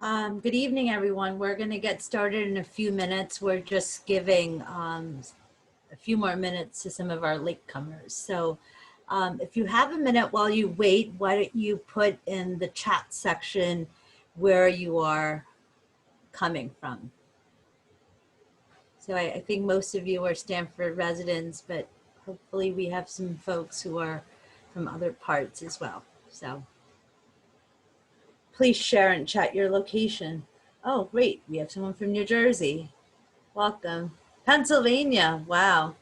Good evening, everyone. We're going to get started in a few minutes. We're just giving a few more minutes to some of our latecomers. So if you have a minute while you wait, why don't you put in the chat section where you are coming from? So I think most of you are Stanford residents, but hopefully we have some folks who are from other parts as well. So please share and chat your location. Oh, great. We have someone from New Jersey. Welcome. Pennsylvania. Wow.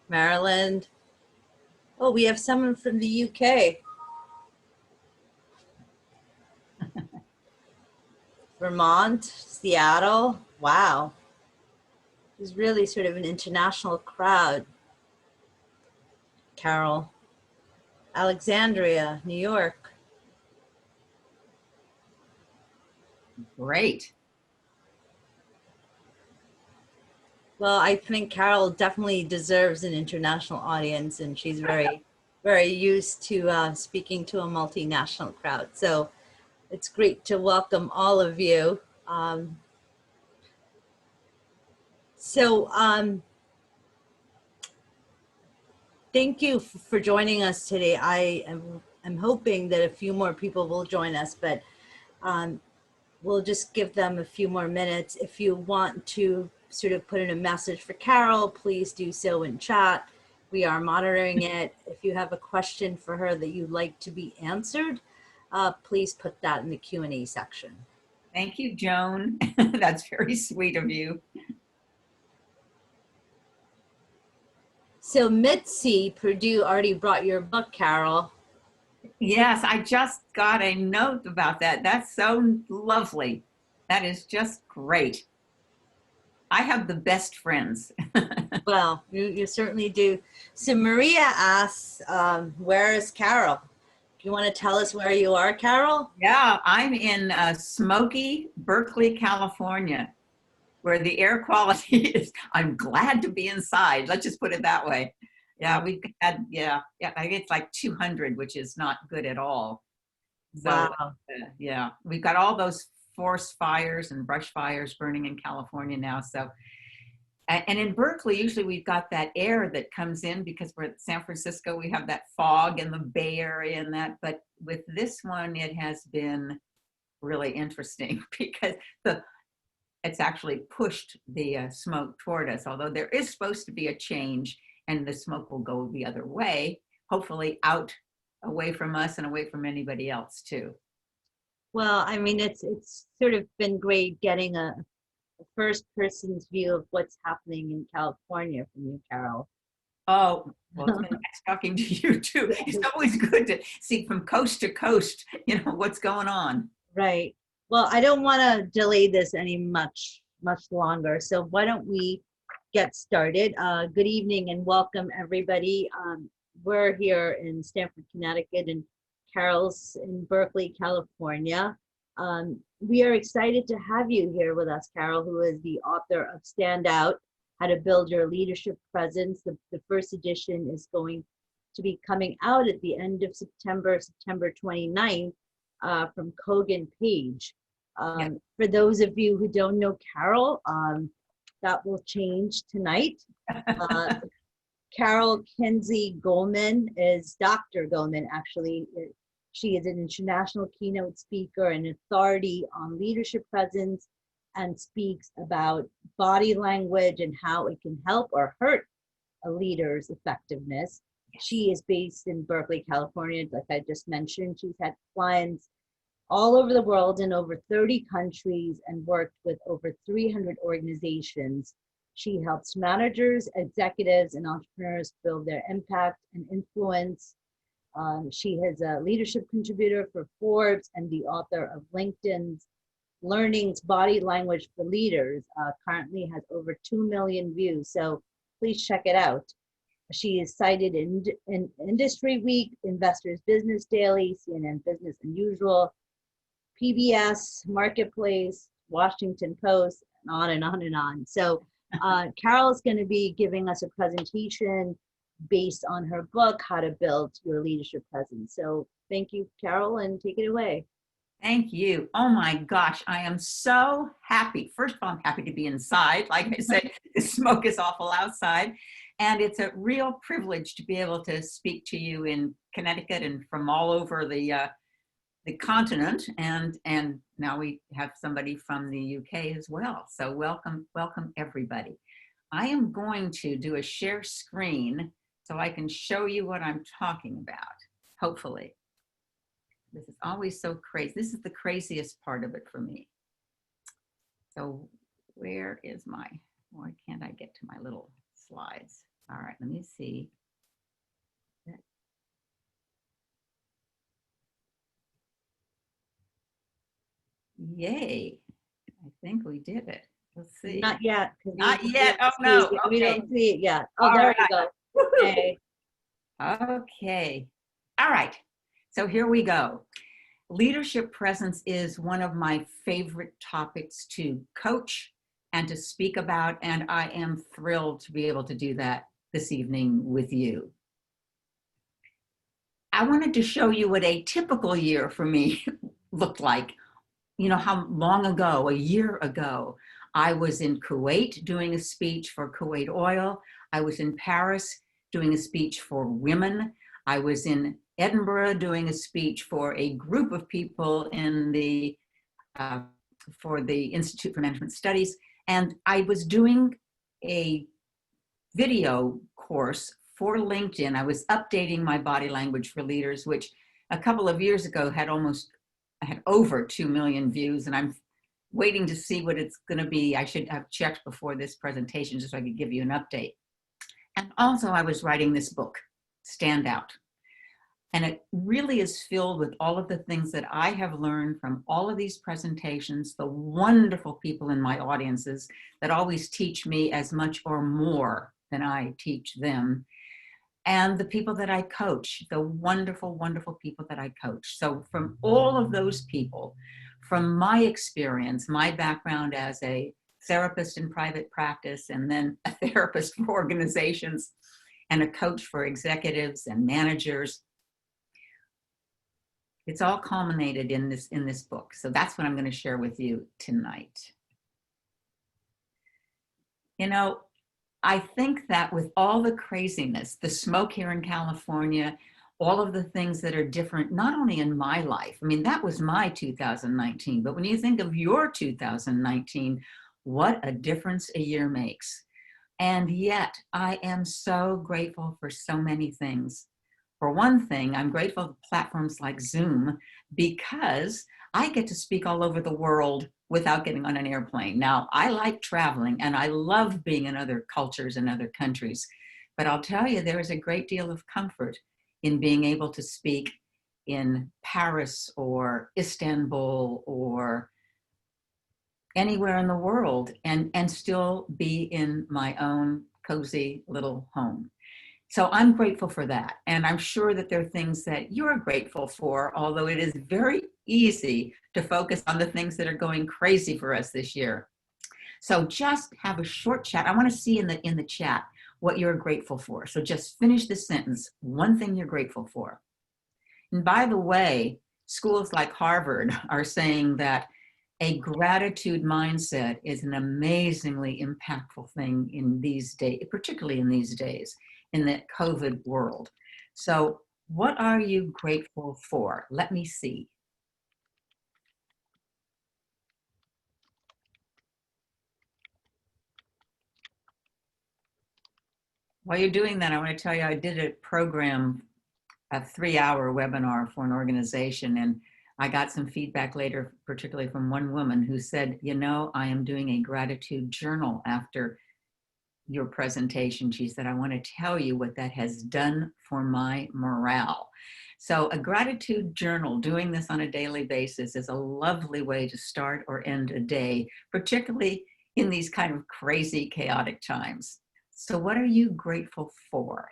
Maryland. Oh, we have someone from the UK. Vermont, Seattle. Wow. It's really sort of an international crowd. Carol. Alexandria, New York. Great. Well, I think Carol definitely deserves an international audience, and she's very, very used to speaking to a multinational crowd. So it's great to welcome all of you. Thank you for joining us today. I'm hoping that a few more people will join us, but we'll just give them a few more minutes. If you want to sort of put in a message for Carol, please do so in chat. We are monitoring it. If you have a question for her that you'd like to be answered, please put that in the Q&A section. Thank you, Joan. That's very sweet of you. So Mitzi Purdue already brought your book, Carol. Yes, I just got a note about that. That's so lovely. That is just great. I have the best friends. Well, you certainly do. So Maria asks, where is Carol? Do you want to tell us where you are, Carol? Yeah, I'm in smoky Berkeley, California, where the air quality is, I'm glad to be inside. Let's just put it that way. Yeah, we've had, I think it's like 200, which is not good at all. So, Wow. yeah, we've got all those forest fires and brush fires burning in California now. So, and in Berkeley, usually we've got that air that comes in because we're at San Francisco, we have that fog in the Bay Area and that, but with this one, it has been really interesting because it's actually pushed the smoke toward us, although there is supposed to be a change and the smoke will go the other way, hopefully out away from us and away from anybody else too. Well, I mean, it's sort of been great getting a first person's view of what's happening in California from you, Carol. Oh, well, it's been nice talking to you too. It's always good to see from coast to coast, what's going on. Right. Well, I don't want to delay this any much longer. So why don't we get started? Good evening and welcome everybody. We're here in Stamford, Connecticut, and Carol's in Berkeley, California. We are excited to have you here with us, Carol, who is the author of Stand Out, How to Build Your Leadership Presence. The first edition is going to be coming out at the end of September 29th, from Kogan Page. For those of you who don't know Carol, that will change tonight. Carol Kinsey Goman is Dr. Goman, actually. She is an international keynote speaker and authority on leadership presence and speaks about body language and how it can help or hurt a leader's effectiveness. She is based in Berkeley, California, like I just mentioned. She's had clients all over the world in over 30 countries and worked with over 300 organizations. She helps managers, executives, and entrepreneurs build their impact and influence. She is a leadership contributor for Forbes and the author of LinkedIn's Learning's Body Language for Leaders. Currently has over 2 million views, so please check it out. She is cited in Industry Week, Investors Business Daily, CNN Business Unusual, PBS, Marketplace, Washington Post, and on and on and on. So Carol is going to be giving us a presentation based on her book, How to Build Your Leadership Presence. So thank you, Carol, and take it away. Thank you. Oh my gosh, I am so happy. First of all, I'm happy to be inside. Like I said, the smoke is awful outside. And it's a real privilege to be able to speak to you in Connecticut and from all over the continent. And now we have somebody from the UK as well. So welcome, welcome everybody. I am going to do a share screen so I can show you what I'm talking about, hopefully. This is always so crazy. This is the craziest part of it for me. So where is why can't I get to my little slides? All right, let me see. Yay, I think we did it. Let's see. Not yet. Not yet, oh no, okay. We don't see it yet. Oh, All there right. you go. Okay. Okay, all right, so here we go. Leadership presence is one of my favorite topics to coach and to speak about, and I am thrilled to be able to do that this evening with you. I wanted to show you what a typical year for me looked like. You know, how long ago, a year ago, I was in Kuwait doing a speech for Kuwait Oil. I was in Paris doing a speech for women. I was in Edinburgh doing a speech for a group of people in for the Institute for Management Studies. And I was doing a video course for LinkedIn. I was updating my body language for leaders, which a couple of years ago I had over 2 million views, and I'm waiting to see what it's going to be. I should have checked before this presentation just so I could give you an update. And also I was writing this book, Stand Out. And it really is filled with all of the things that I have learned from all of these presentations, the wonderful people in my audiences that always teach me as much or more than I teach them, and the people that I coach, the wonderful, wonderful people that I coach. So from all of those people, from my experience, my background as a therapist in private practice, and then a therapist for organizations, and a coach for executives and managers, it's all culminated in this book. So that's what I'm going to share with you tonight. You know, I think that with all the craziness, the smoke here in California, all of the things that are different, not only in my life, I mean, that was my 2019, but when you think of your 2019, what a difference a year makes. And yet I am so grateful for so many things. For one thing, I'm grateful for platforms like Zoom because I get to speak all over the world without getting on an airplane. Now, I like traveling and I love being in other cultures and other countries, but I'll tell you, there is a great deal of comfort in being able to speak in Paris or Istanbul or anywhere in the world and still be in my own cozy little home. So I'm grateful for that. And I'm sure that there are things that you're grateful for, although it is very easy to focus on the things that are going crazy for us this year. So just have a short chat. I want to see in the chat what you're grateful for. So just finish the sentence, one thing you're grateful for. And by the way, schools like Harvard are saying that a gratitude mindset is an amazingly impactful thing in these days, particularly in these days, in the COVID world. So what are you grateful for? Let me see. While you're doing that, I want to tell you, I did a program, a 3-hour webinar for an organization, and I got some feedback later, particularly from one woman who said, you know, I am doing a gratitude journal after your presentation. She said, I want to tell you what that has done for my morale. So a gratitude journal, doing this on a daily basis, is a lovely way to start or end a day, particularly in these kind of crazy, chaotic times. So what are you grateful for?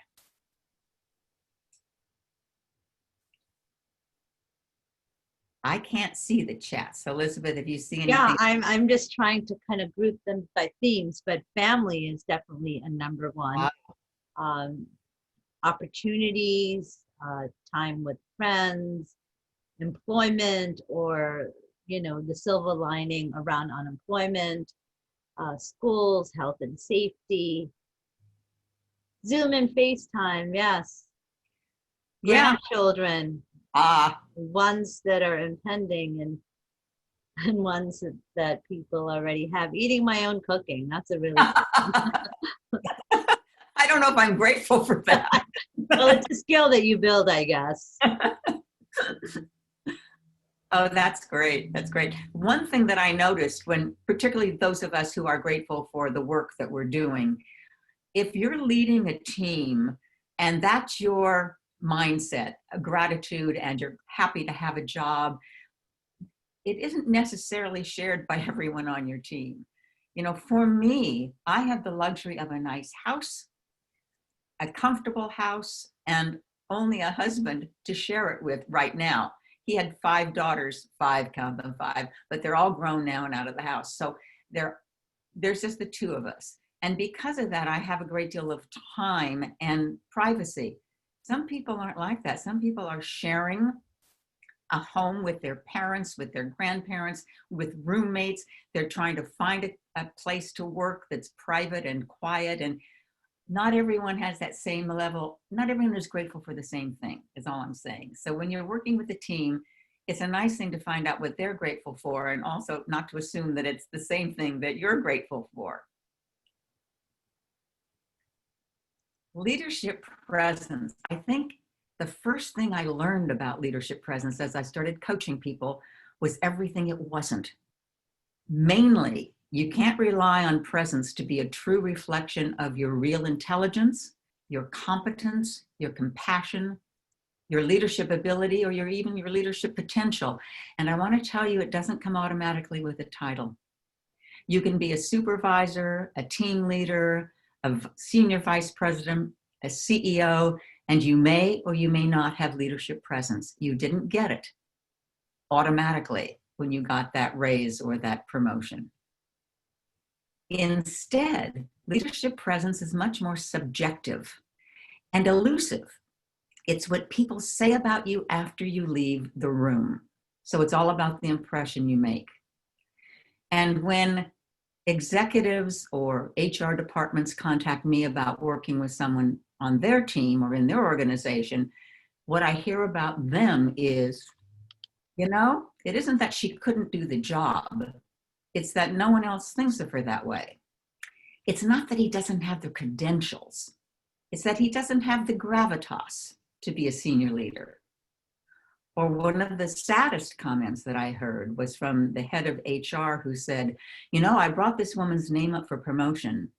I can't see the chat. So Elizabeth, if you see anything. Yeah, I'm just trying to kind of group them by themes, but family is definitely a number one. Opportunities, time with friends, employment or, the silver lining around unemployment, schools, health and safety, Zoom and FaceTime, yes, Yeah. grandchildren, Ah, ones that are impending and ones that people already have. Eating my own cooking, that's a really I don't know if I'm grateful for that. well, it's a skill that you build, I guess. Oh, that's great. That's great. One thing that I noticed when, particularly those of us who are grateful for the work that we're doing, if you're leading a team and that's your mindset, a gratitude, and you're happy to have a job, it isn't necessarily shared by everyone on your team. For me, I have the luxury of a nice house, a comfortable house, and only a husband to share it with right now. He had 5 daughters, five, count them five, but they're all grown now and out of the house. So there's just the two of us. And because of that, I have a great deal of time and privacy. Some people aren't like that. Some people are sharing a home with their parents, with their grandparents, with roommates. They're trying to find a place to work that's private and quiet. And not everyone has that same level. Not everyone is grateful for the same thing, is all I'm saying. So when you're working with a team, it's a nice thing to find out what they're grateful for, and also not to assume that it's the same thing that you're grateful for. Leadership presence. I think the first thing I learned about leadership presence as I started coaching people was everything it wasn't. Mainly, you can't rely on presence to be a true reflection of your real intelligence, your competence, your compassion, your leadership ability, or even your leadership potential. And I want to tell you, it doesn't come automatically with a title. You can be a supervisor, a team leader, a senior vice president, a CEO, and you may or you may not have leadership presence. You didn't get it automatically when you got that raise or that promotion. Instead, leadership presence is much more subjective and elusive. It's what people say about you after you leave the room. So it's all about the impression you make. And when executives or HR departments contact me about working with someone on their team or in their organization, what I hear about them is, it isn't that she couldn't do the job. It's that no one else thinks of her that way. It's not that he doesn't have the credentials. It's that he doesn't have the gravitas to be a senior leader. Or one of the saddest comments that I heard was from the head of HR who said, I brought this woman's name up for promotion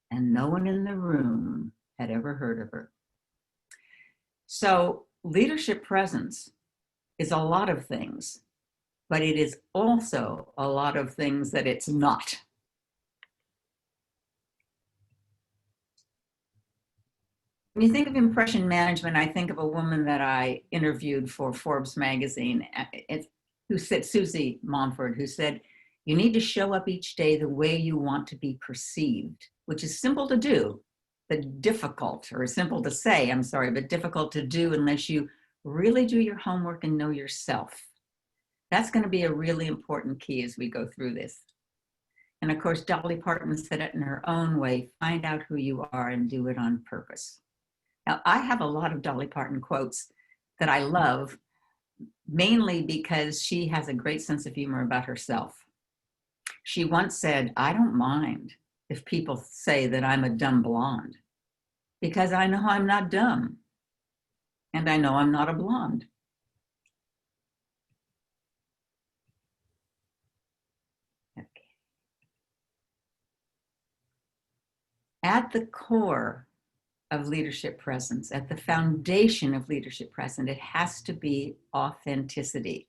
and no one in the room had ever heard of her. So leadership presence is a lot of things, but it is also a lot of things that it's not. When you think of impression management, I think of a woman that I interviewed for Forbes magazine, who said, Susie Momford, who said, you need to show up each day the way you want to be perceived, which is simple to do, but difficult, or simple to say, I'm sorry, but difficult to do unless you really do your homework and know yourself. That's going to be a really important key as we go through this. And of course, Dolly Parton said it in her own way, find out who you are and do it on purpose. Now, I have a lot of Dolly Parton quotes that I love, mainly because she has a great sense of humor about herself. She once said, I don't mind if people say that I'm a dumb blonde, because I know I'm not dumb, and I know I'm not a blonde. Okay. At the core of leadership presence, at the foundation of leadership presence, it has to be authenticity.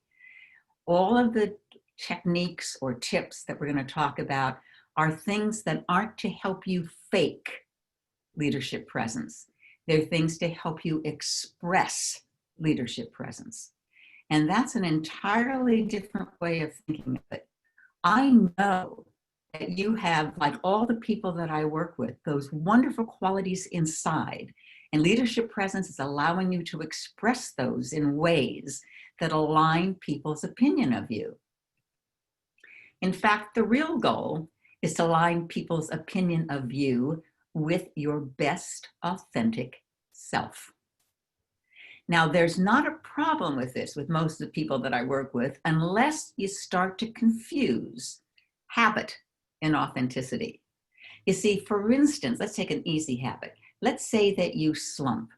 All of the techniques or tips that we're going to talk about are things that aren't to help you fake leadership presence. They're things to help you express leadership presence. And that's an entirely different way of thinking of it. I know that you have, like all the people that I work with, those wonderful qualities inside. And leadership presence is allowing you to express those in ways that align people's opinion of you. In fact, the real goal is to align people's opinion of you with your best authentic self. Now, there's not a problem with this with most of the people that I work with, unless you start to confuse habit and authenticity. You see, for instance, let's take an easy habit. Let's say that you slump.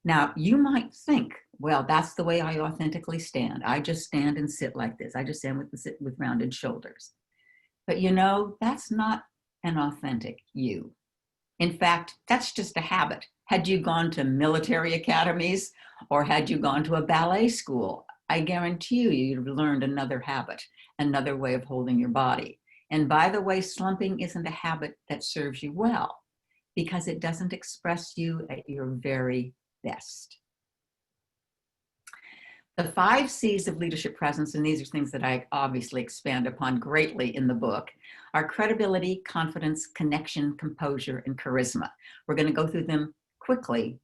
Now, you might think, well, that's the way I authentically stand. I just stand and sit like this. I just stand with rounded shoulders. But you know, that's not an authentic you. In fact, that's just a habit. Had you gone to military academies or had you gone to a ballet school, I guarantee you, you'd have learned another habit, another way of holding your body. And by the way, slumping isn't a habit that serves you well because it doesn't express you at your very best. The 5 C's of leadership presence, and these are things that I obviously expand upon greatly in the book, are credibility, confidence, connection, composure, and charisma. We're going to go through them quickly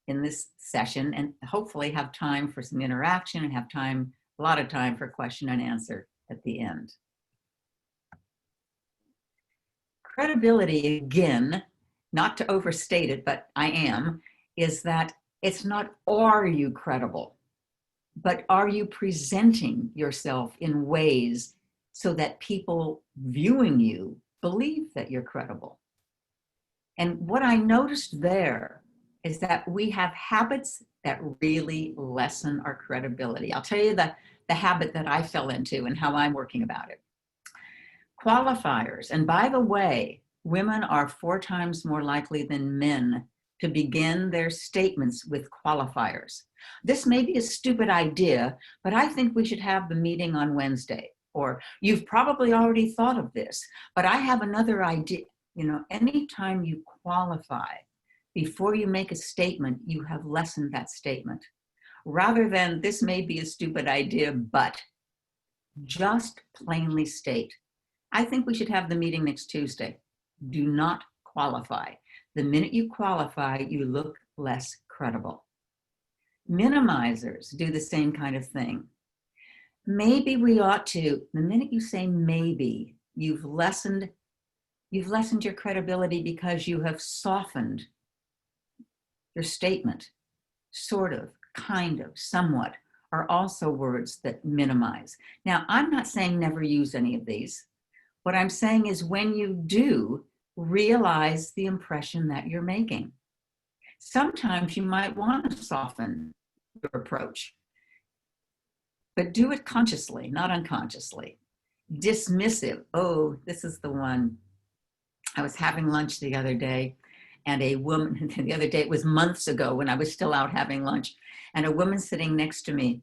in this session and hopefully have time for some interaction and have time, a lot of time for question and answer at the end. Credibility, again, not to overstate it, but I am, is that it's not, are you credible? But are you presenting yourself in ways so that people viewing you believe that you're credible? And what I noticed there is that we have habits that really lessen our credibility. I'll tell you the habit that I fell into and how I'm working about it. Qualifiers. And by the way, women are 4 times more likely than men to begin their statements with qualifiers. This may be a stupid idea, but I think we should have the meeting on Wednesday. Or you've probably already thought of this, but I have another idea. You know, anytime you qualify before you make a statement, you have lessened that statement. Rather than this may be a stupid idea, but just plainly state. I think we should have the meeting next Tuesday. Do not qualify. The minute you qualify, you look less credible. Minimizers do the same kind of thing. Maybe we ought to, the minute you say maybe, you've lessened your credibility because you have softened your statement. Sort of, kind of, somewhat are also words that minimize. Now, I'm not saying never use any of these. What I'm saying is when you do, realize the impression that you're making. Sometimes you might want to soften your approach, but do it consciously, not unconsciously. Dismissive. Oh, this is the one. I was having lunch the other day and a woman, the other day, it was months ago when I was still out having lunch, and a woman sitting next to me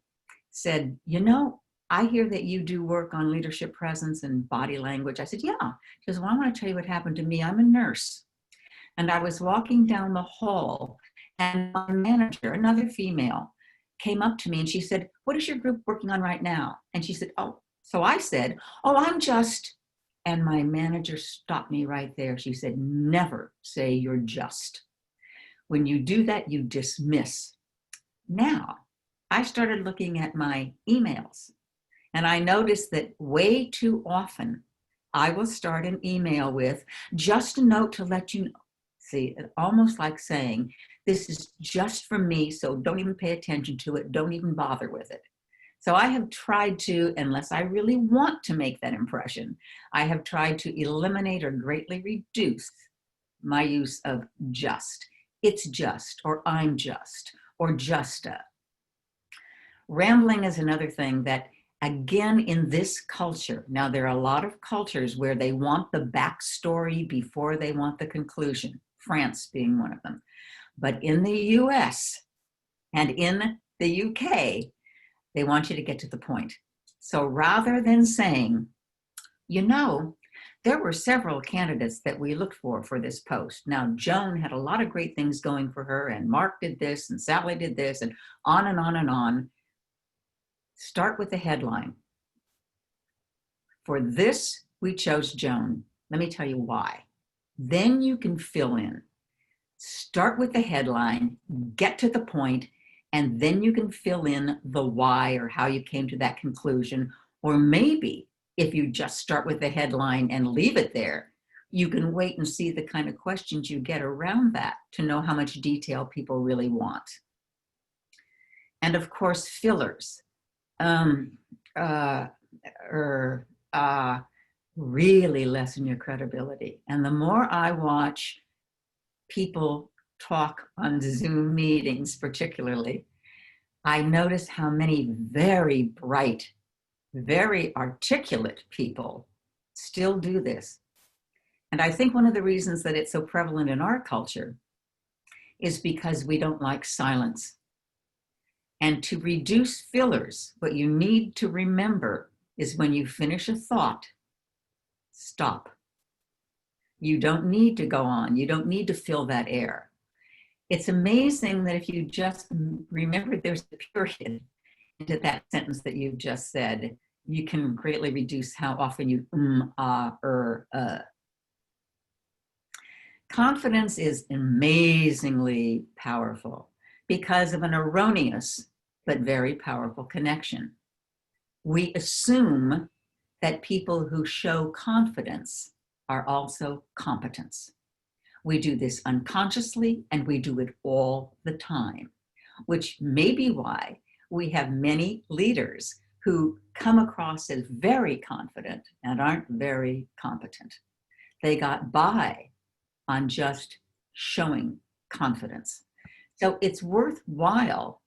said, you know, I hear that you do work on leadership presence and body language. I said, yeah. She goes, well, I want to tell you what happened to me. I'm a nurse. And I was walking down the hall and my manager, another female, came up to me and she said, what is your group working on right now? And she said, oh, so I said, oh, I'm just, and my manager stopped me right there. She said, never say you're just. When you do that, you dismiss. Now, I started looking at my emails. And I noticed that way too often, I will start an email with just a note to let you know. See, almost like saying, this is just from me, so don't even pay attention to it. Don't even bother with it. So I have tried to, unless I really want to make that impression, I have tried to eliminate or greatly reduce my use of just. It's just, or I'm just, or just a. Rambling is another thing that, again, in this culture, now there are a lot of cultures where they want the backstory before they want the conclusion, France being one of them. But in the US and in the UK, they want you to get to the point. So rather than saying, you know, there were several candidates that we looked for this post. Now, Joan had a lot of great things going for her, and Mark did this, and Sally did this, and on and on and on. Start with the headline. For this, we chose Joan. Let me tell you why. Then you can fill in. Start with the headline, get to the point, And then you can fill in the why or how you came to that conclusion. Or maybe if you just start with the headline and leave it there, you can wait and see the kind of questions you get around that to know how much detail people really want. And of course, fillers uh, er, uh, really lessen your credibility. And the more I watch people talk on Zoom meetings, particularly, I notice how many very bright, very articulate people still do this. And I think one of the reasons that it's so prevalent in our culture is because we don't like silence. And to reduce fillers, what you need to remember is when you finish a thought, stop. You don't need to go on. You don't need to fill that air. It's amazing that if you just remember there's a period into that sentence that you've just said, you can greatly reduce how often you Confidence is amazingly powerful because of an erroneous but very powerful connection. We assume that people who show confidence are also competent. We do this unconsciously and we do it all the time, which may be why we have many leaders who come across as very confident and aren't very competent. They got by on just showing confidence. So it's worthwhile,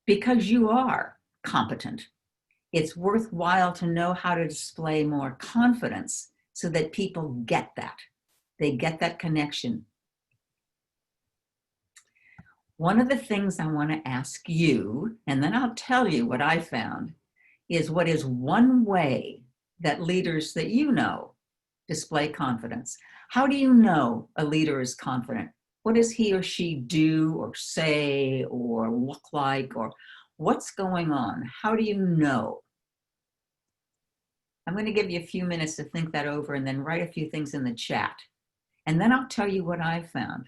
because you are competent, it's worthwhile to know how to display more confidence so that people get that. They get that connection. One of the things I want to ask you, and then I'll tell you what I found, is what is one way that leaders that you know display confidence? How do you know a leader is confident? What does he or she do or say or look like, or what's going on? How do you know? I'm going to give you a few minutes to think that over and then write a few things in the chat. And then I'll tell you what I found.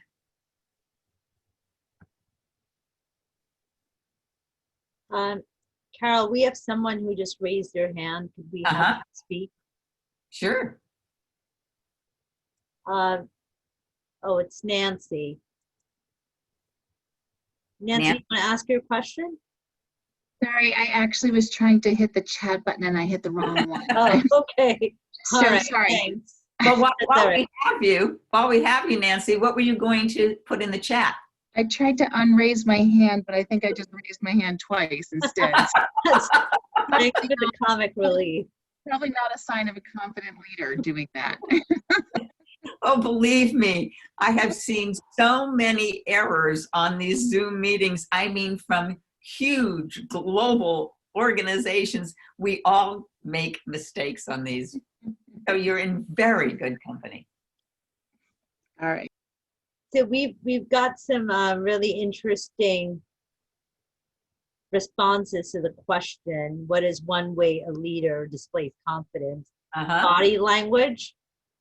Carol, we have someone who just raised their hand. Could we have them speak? Sure. Oh, it's Nancy. Nancy, you want to ask your question? Sorry, I actually was trying to hit the chat button and I hit the wrong one. Oh, okay. So All right, sorry. thanks. But while we have you, Nancy, what were you going to put in the chat? I tried to unraise my hand, but I think I just raised my hand twice instead. Thanks for the comic relief. Probably not a sign of a confident leader doing that. Oh, believe me, I have seen so many errors on these Zoom meetings. I mean, from huge global organizations, we all make mistakes on these. So you're in very good company. All right. So we've got some really interesting responses to the question, what is one way a leader displays confidence? Body language,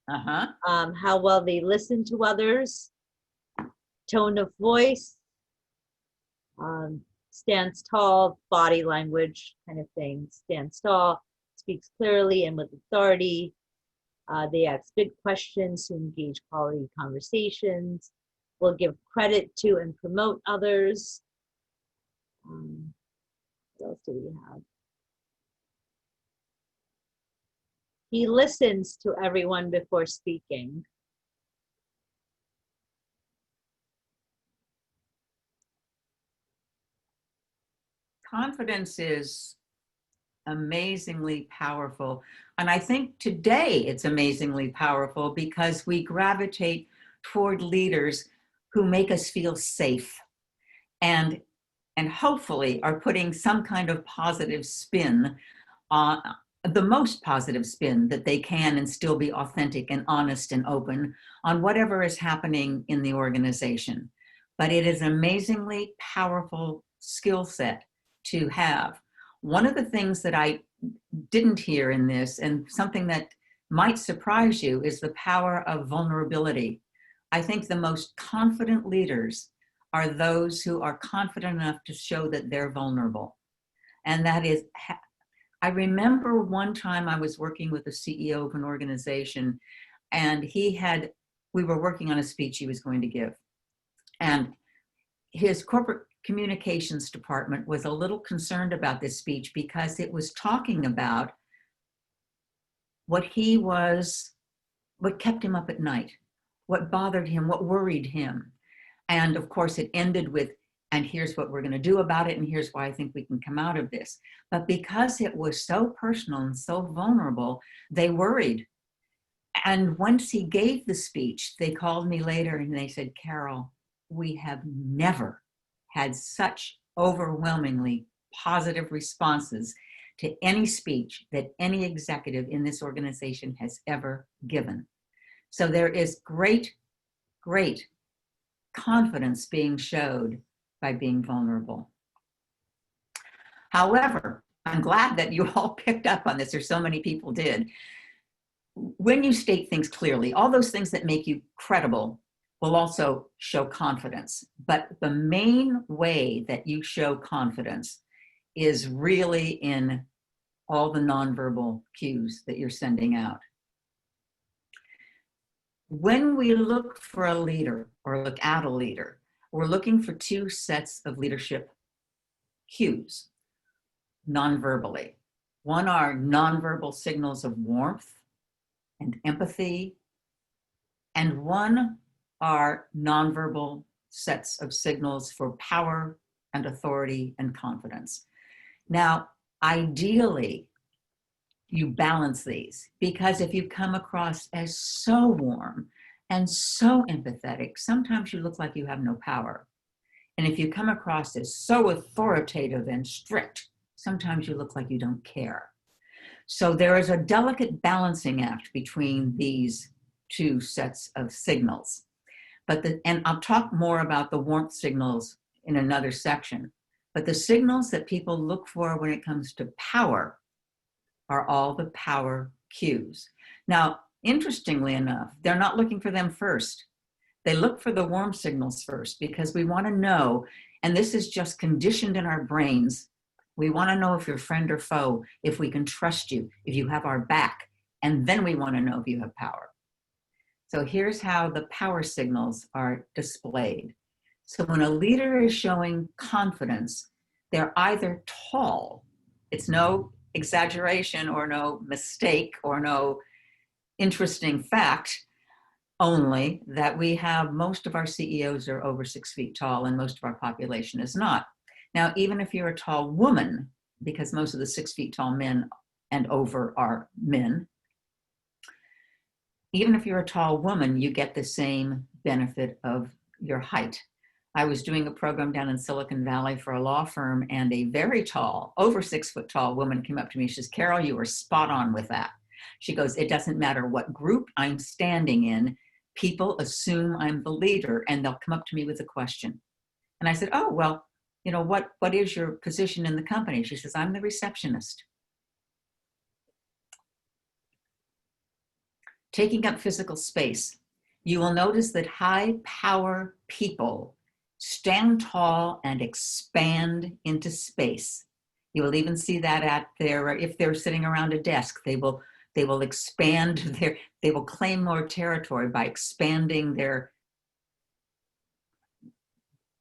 how well they listen to others, tone of voice, stands tall, body language kind of thing, stands tall, speaks clearly and with authority. They ask good questions to engage quality conversations, will give credit to and promote others. What else do we have? He listens to everyone before speaking. Confidence is amazingly powerful. And I think today it's amazingly powerful because we gravitate toward leaders who make us feel safe and hopefully are putting some kind of positive spin on the most positive spin that they can and still be authentic and honest and open on whatever is happening in the organization. But it is an amazingly powerful skill set to have. One of the things that I didn't hear in this, and something that might surprise you, is the power of vulnerability. I think the most confident leaders are those who are confident enough to show that they're vulnerable. And that is, I remember one time I was working with the CEO of an organization, and we were working on a speech he was going to give. And his corporate communications department was a little concerned about this speech because it was talking about what kept him up at night, what bothered him, what worried him. And of course, it ended with, and here's what we're going to do about it, and here's why I think we can come out of this. But because it was so personal and so vulnerable, they worried. And once he gave the speech, they called me later and they said, Carol, we have never had such overwhelmingly positive responses to any speech that any executive in this organization has ever given. So there is great, great confidence being showed by being vulnerable. However, I'm glad that you all picked up on this, or so many people did. When you state things clearly, all those things that make you credible will also show confidence. But the main way that you show confidence is really in all the nonverbal cues that you're sending out. When we look for a leader or look at a leader, we're looking for two sets of leadership cues nonverbally. One are nonverbal signals of warmth and empathy, and one are nonverbal sets of signals for power and authority and confidence. Now, ideally, you balance these, because if you come across as so warm and so empathetic, sometimes you look like you have no power. And if you come across as so authoritative and strict, sometimes you look like you don't care. So there is a delicate balancing act between these two sets of signals. And I'll talk more about the warmth signals in another section. But the signals that people look for when it comes to power are all the power cues. Now, interestingly enough, they're not looking for them first. They look for the warm signals first, because we want to know, and this is just conditioned in our brains, we want to know if you're friend or foe, if we can trust you, if you have our back, and then we want to know if you have power. So here's how the power signals are displayed. So when a leader is showing confidence, they're either tall, it's no exaggeration or no mistake or no interesting fact, only that we have most of our CEOs are over 6 feet tall and most of our population is not. Now, even if you're a tall woman, because most of the 6 feet tall men and over are men, even if you're a tall woman, you get the same benefit of your height. I was doing a program down in Silicon Valley for a law firm, and a very tall, over 6 foot tall woman came up to me. She says, Carol, you were spot on with that. She goes, it doesn't matter what group I'm standing in, people assume I'm the leader, and they'll come up to me with a question. And I said, oh, well, what is your position in the company? She says, I'm the receptionist. Taking up physical space. You will notice that high power people stand tall and expand into space. You will even see that if they're sitting around a desk, they will expand they will claim more territory by expanding their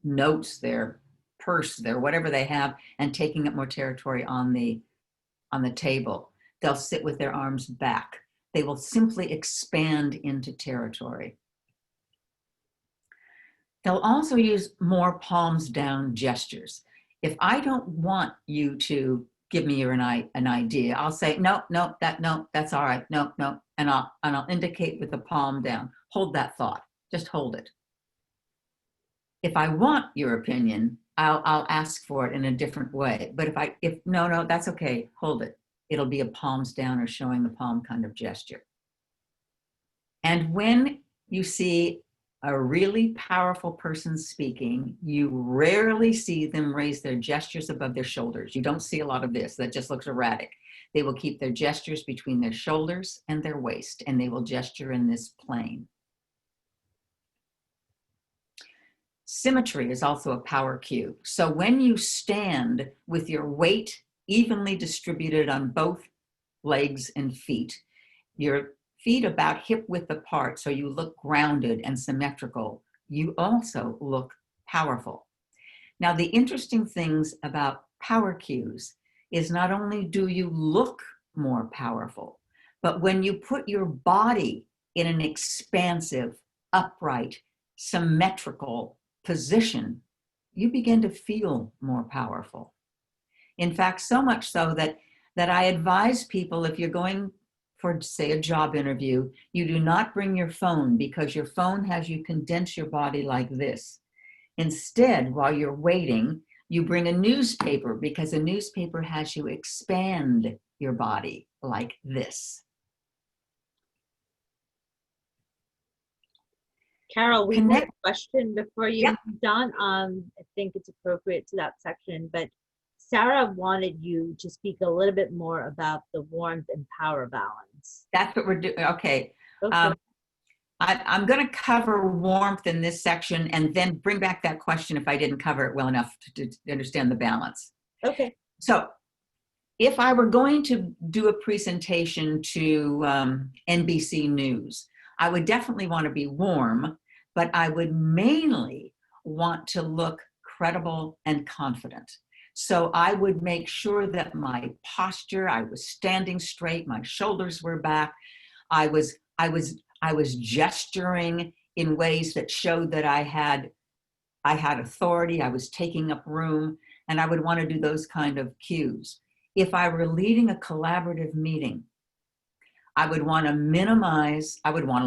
notes, their purse, their whatever they have, and taking up more territory on the table. They'll sit with their arms back. They will simply expand into territory. They'll also use more palms down gestures. If I don't want you to give me an idea, I'll say, no, that's all right, no, and I'll indicate with the palm down. Hold that thought, just hold it. If I want your opinion, I'll ask for it in a different way. But if no, that's okay, hold it. It'll be a palms down or showing the palm kind of gesture. And when you see a really powerful person speaking, you rarely see them raise their gestures above their shoulders. You don't see a lot of this. That just looks erratic. They will keep their gestures between their shoulders and their waist, and they will gesture in this plane. Symmetry is also a power cue. So when you stand with your weight evenly distributed on both legs and feet, your feet about hip width apart, so you look grounded and symmetrical, you also look powerful. Now, the interesting things about power cues is not only do you look more powerful, but when you put your body in an expansive, upright, symmetrical position, you begin to feel more powerful. In fact, so much so that I advise people, if you're going for, say, a job interview, you do not bring your phone, because your phone has you condense your body like this. Instead, while you're waiting, you bring a newspaper, because a newspaper has you expand your body like this. Carol, we had a Connect. question before you Yep. moved on. I think it's appropriate to that section, but Sarah wanted you to speak a little bit more about the warmth and power balance. That's what we're doing. Okay. Okay. I'm going to cover warmth in this section and then bring back that question if I didn't cover it well enough to understand the balance. Okay. So if I were going to do a presentation to NBC News, I would definitely want to be warm, but I would mainly want to look credible and confident. So I would make sure that my posture, I was standing straight, my shoulders were back, I was gesturing in ways that showed that I had authority, I was taking up room, and I would want to do those kind of cues. If I were leading a collaborative meeting, I would want to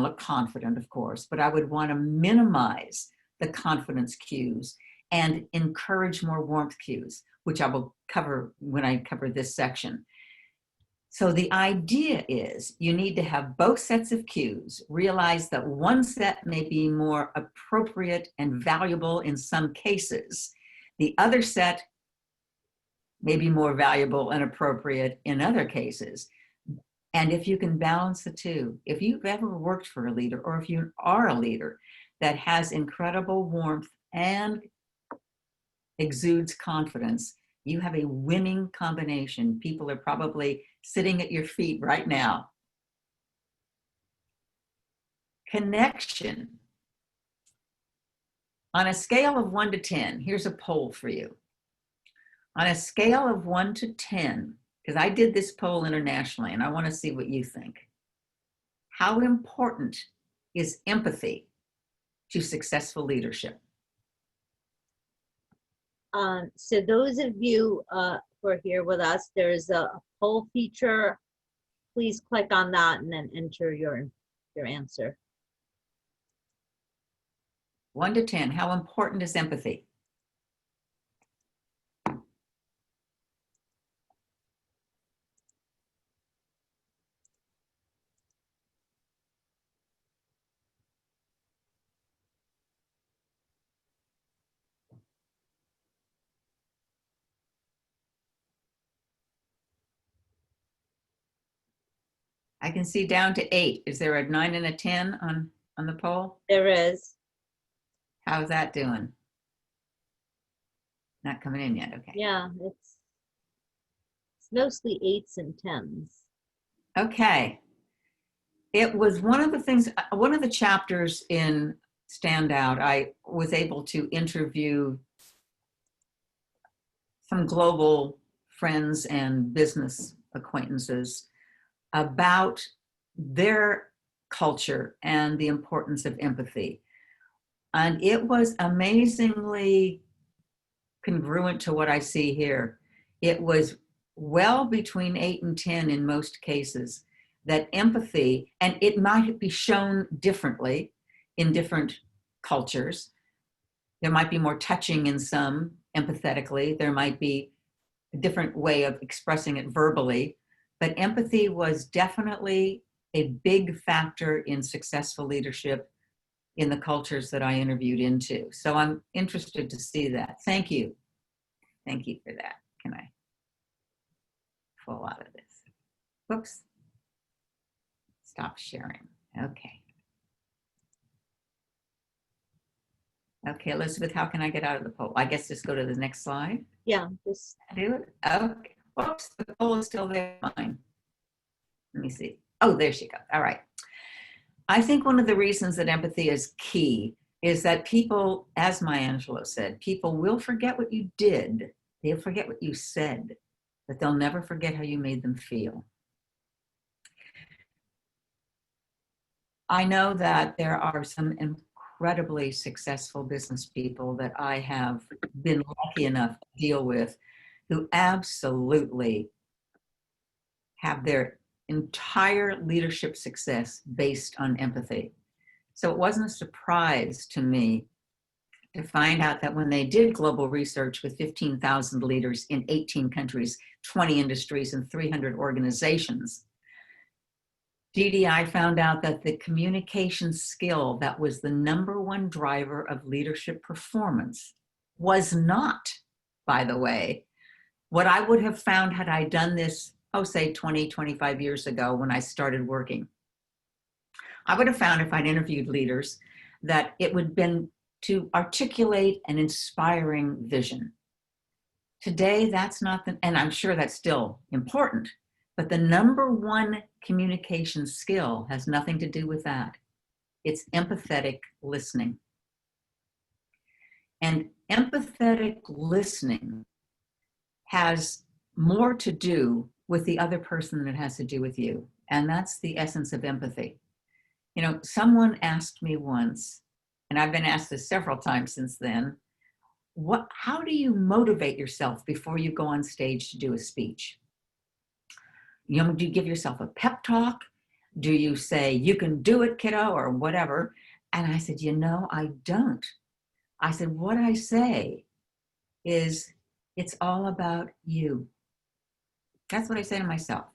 look confident, of course, but I would want to minimize the confidence cues and encourage more warmth cues, which I will cover when I cover this section. So the idea is you need to have both sets of cues. Realize that one set may be more appropriate and valuable in some cases. The other set may be more valuable and appropriate in other cases. And if you can balance the two, if you've ever worked for a leader, or if you are a leader that has incredible warmth and exudes confidence, you have a winning combination. People are probably sitting at your feet right now. Connection. On a scale of 1 to 10, here's a poll for you. On a scale of 1 to 10, because I did this poll internationally and I want to see what you think. How important is empathy to successful leadership? So those of you who are here with us, there's a poll feature. Please click on that and then enter your answer. 1 to 10, how important is empathy? I can see down to 8. Is there a 9 and a 10 on the poll? There is. How's that doing? Not coming in yet, okay. Yeah, it's mostly 8s and 10s. Okay. It was one of the chapters in Standout, I was able to interview some global friends and business acquaintances about their culture and the importance of empathy. And it was amazingly congruent to what I see here. It was well between 8 and 10 in most cases, that empathy, and it might be shown differently in different cultures. There might be more touching in some, empathetically. There might be a different way of expressing it verbally. But empathy was definitely a big factor in successful leadership in the cultures that I interviewed into. So I'm interested to see that. Thank you. Thank you for that. Can I pull out of this? Whoops. Stop sharing. Okay. Okay, Elizabeth, how can I get out of the poll? I guess just go to the next slide. Yeah, this, Do it. Okay. Whoops, the poll is still there. Fine. Let me see. Oh, there she goes. All right. I think one of the reasons that empathy is key is that people, as Maya Angelou said, people will forget what you did. They'll forget what you said, but they'll never forget how you made them feel. I know that there are some incredibly successful business people that I have been lucky enough to deal with who absolutely have their entire leadership success based on empathy. So it wasn't a surprise to me to find out that when they did global research with 15,000 leaders in 18 countries, 20 industries, and 300 organizations, GDI found out that the communication skill that was the #1 driver of leadership performance was not, by the way, what I would have found had I done this, say 20, 25 years ago when I started working. I would have found if I'd interviewed leaders that it would have been to articulate an inspiring vision. Today, that's not the, and I'm sure that's still important, but the #1 communication skill has nothing to do with that. It's empathetic listening. And empathetic listening has more to do with the other person than it has to do with you. And that's the essence of empathy. You know, someone asked me once, and I've been asked this several times since then, how do you motivate yourself before you go on stage to do a speech? You know, do you give yourself a pep talk? Do you say, you can do it, kiddo, or whatever? And I said, I don't. I said, what I say is, it's all about you. That's what I say to myself.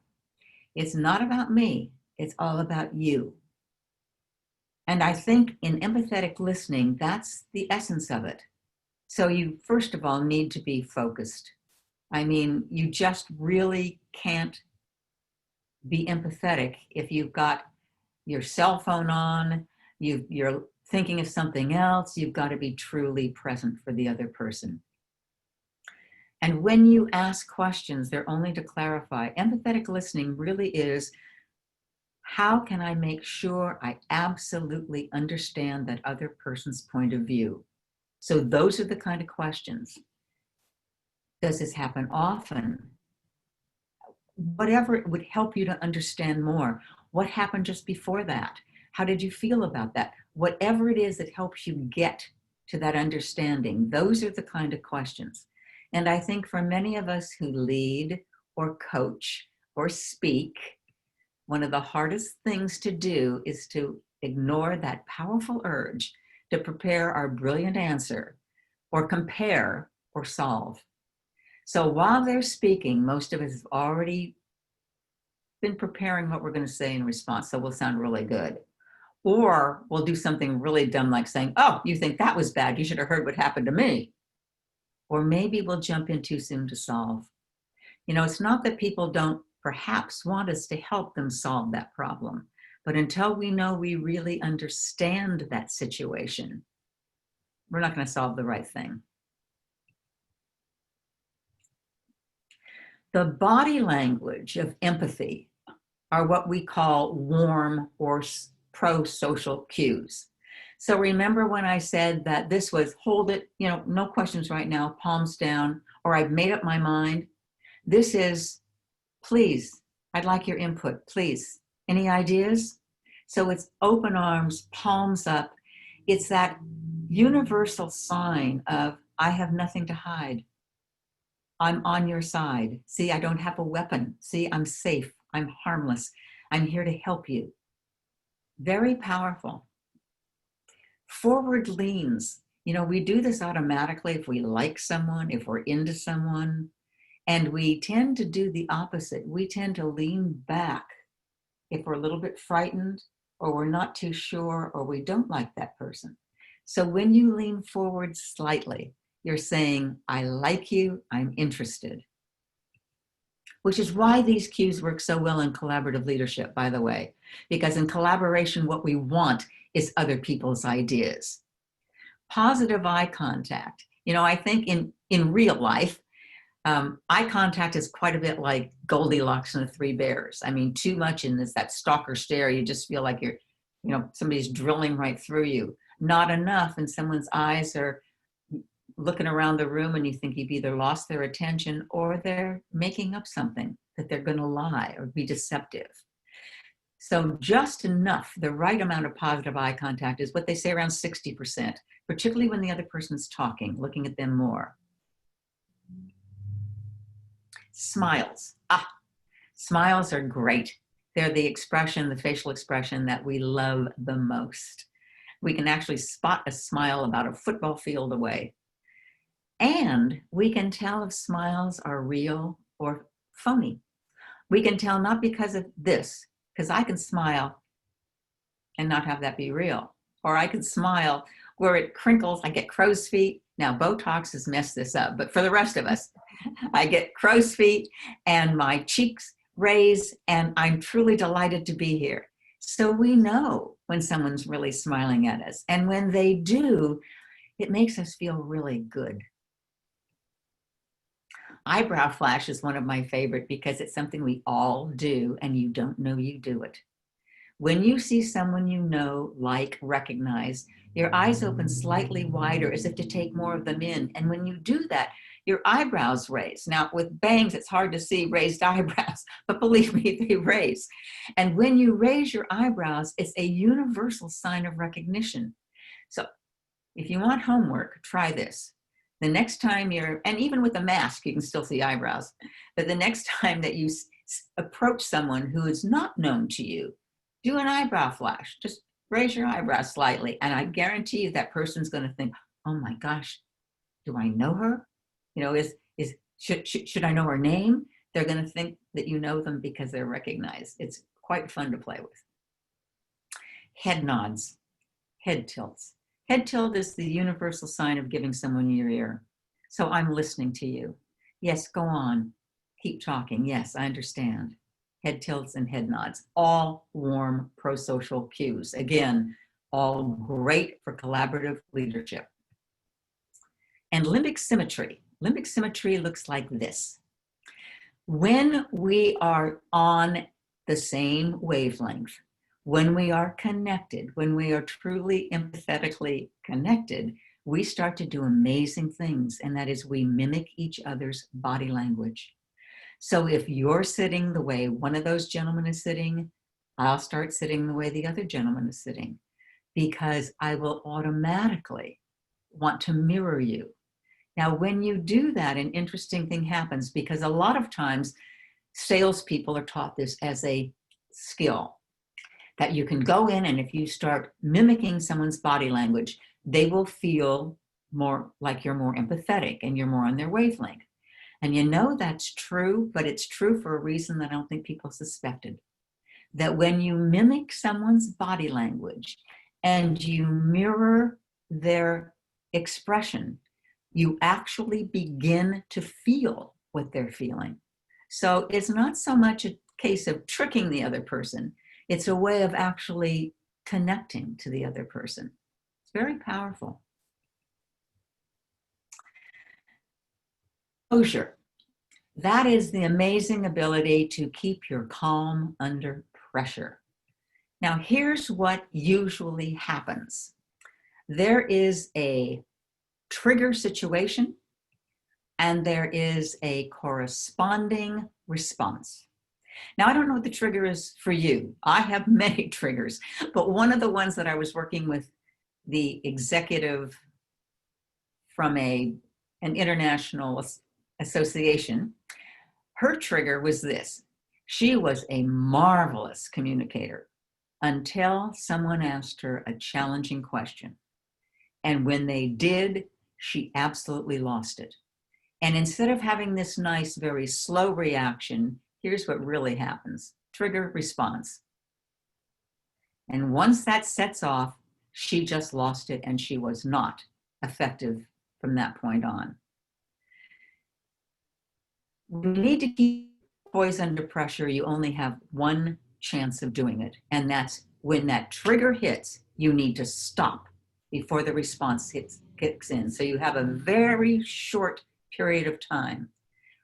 It's not about me. It's all about you. And I think in empathetic listening, that's the essence of it. So you, first of all, need to be focused. I mean, you just really can't be empathetic if you've got your cell phone on, you're thinking of something else. You've got to be truly present for the other person. And when you ask questions, they're only to clarify. Empathetic listening really is, how can I make sure I absolutely understand that other person's point of view? So those are the kind of questions. Does this happen often? Whatever would help you to understand more. What happened just before that? How did you feel about that? Whatever it is that helps you get to that understanding, those are the kind of questions. And I think for many of us who lead or coach or speak, one of the hardest things to do is to ignore that powerful urge to prepare our brilliant answer or compare or solve. So while they're speaking, most of us have already been preparing what we're going to say in response, so we'll sound really good. Or we'll do something really dumb like saying, oh, you think that was bad, you should have heard what happened to me. Or maybe we'll jump in too soon to solve. You know, it's not that people don't perhaps want us to help them solve that problem, but until we know we really understand that situation, we're not going to solve the right thing. The body language of empathy are what we call warm or pro-social cues. So remember when I said that this was hold it, no questions right now, palms down, or I've made up my mind. This is, please, I'd like your input, please. Any ideas? So it's open arms, palms up. It's that universal sign of, I have nothing to hide. I'm on your side. See, I don't have a weapon. See, I'm safe. I'm harmless. I'm here to help you. Very powerful. Forward leans. We do this automatically if we like someone, if we're into someone, and we tend to do the opposite. We tend to lean back if we're a little bit frightened or we're not too sure or we don't like that person. So when you lean forward slightly, you're saying, I like you, I'm interested. Which is why these cues work so well in collaborative leadership, by the way, because in collaboration, what we want is other people's ideas. Positive eye contact. You know, I think in real life, eye contact is quite a bit like Goldilocks and the Three Bears. I mean, too much in this, that stalker stare, you just feel like somebody's drilling right through you. Not enough, and someone's eyes are looking around the room and you think you've either lost their attention or they're making up something, that they're going to lie or be deceptive. So just enough, the right amount of positive eye contact is what they say around 60%, particularly when the other person's talking, looking at them more. Smiles. Smiles are great. They're the expression, the facial expression that we love the most. We can actually spot a smile about a football field away. And we can tell if smiles are real or phony. We can tell not because of this, because I can smile and not have that be real. Or I can smile where it crinkles, I get crow's feet. Now, Botox has messed this up, but for the rest of us, I get crow's feet and my cheeks raise, and I'm truly delighted to be here. So we know when someone's really smiling at us. And when they do, it makes us feel really good. Eyebrow flash is one of my favorite because it's something we all do and you don't know you do it. When you see someone you know, like, recognize, your eyes open slightly wider as if to take more of them in. And when you do that, your eyebrows raise. Now, with bangs, it's hard to see raised eyebrows, but believe me, they raise. And when you raise your eyebrows, it's a universal sign of recognition. So if you want homework, try this. The next time and even with a mask, you can still see eyebrows, but the next time that you approach someone who is not known to you, do an eyebrow flash. Just raise your eyebrows slightly, and I guarantee you that person's going to think, oh my gosh, do I know her? You know, should I know her name? They're going to think that you know them because they're recognized. It's quite fun to play with. Head nods, head tilts. Head tilt is the universal sign of giving someone your ear. So I'm listening to you. Yes, go on. Keep talking. Yes, I understand. Head tilts and head nods, all warm pro-social cues. Again, all great for collaborative leadership. And limbic symmetry. Limbic symmetry looks like this. When we are on the same wavelength, when we are connected, when we are truly empathetically connected, we start to do amazing things, and that is we mimic each other's body language. So if you're sitting the way one of those gentlemen is sitting, I'll start sitting the way the other gentleman is sitting, because I will automatically want to mirror you. Now, when you do that, an interesting thing happens, because a lot of times salespeople are taught this as a skill, that you can go in and if you start mimicking someone's body language, they will feel more like you're more empathetic and you're more on their wavelength. And you know that's true, but it's true for a reason that I don't think people suspected. That when you mimic someone's body language and you mirror their expression, you actually begin to feel what they're feeling. So it's not so much a case of tricking the other person. It's a way of actually connecting to the other person. It's very powerful. Composure. That is the amazing ability to keep your calm under pressure. Now, here's what usually happens. There is a trigger situation, and there is a corresponding response. Now, I don't know what the trigger is for you. I have many triggers, but one of the ones that I was working with the executive from an international association, her trigger was this. She was a marvelous communicator until someone asked her a challenging question. And when they did, she absolutely lost it. And instead of having this nice, very slow reaction, here's what really happens. Trigger, response. And once that sets off, she just lost it and she was not effective from that point on. We need to keep poise under pressure. You only have one chance of doing it. And that's when that trigger hits, you need to stop before the response kicks in. So you have a very short period of time.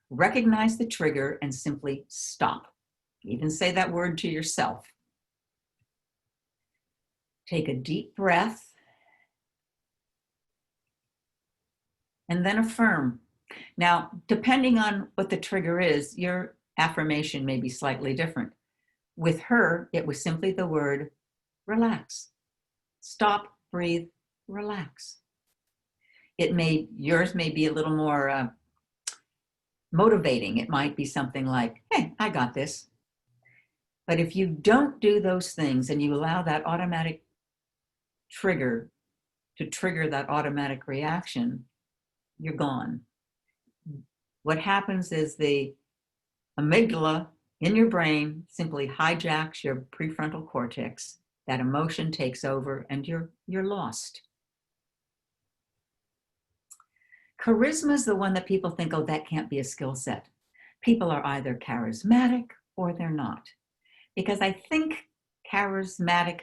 Recognize the trigger and simply stop. Even say that word to yourself. Take a deep breath and then affirm. Now, depending on what the trigger is, your affirmation may be slightly different. With her, it was simply the word relax. Stop, breathe, relax. Yours may be a little more motivating. It might be something like, hey, I got this. But if you don't do those things and you allow that automatic trigger to trigger that automatic reaction, you're gone. What happens is the amygdala in your brain simply hijacks your prefrontal cortex. That emotion takes over and you're lost. Charisma is the one that people think, oh, that can't be a skill set. People are either charismatic or they're not. Because I think charismatic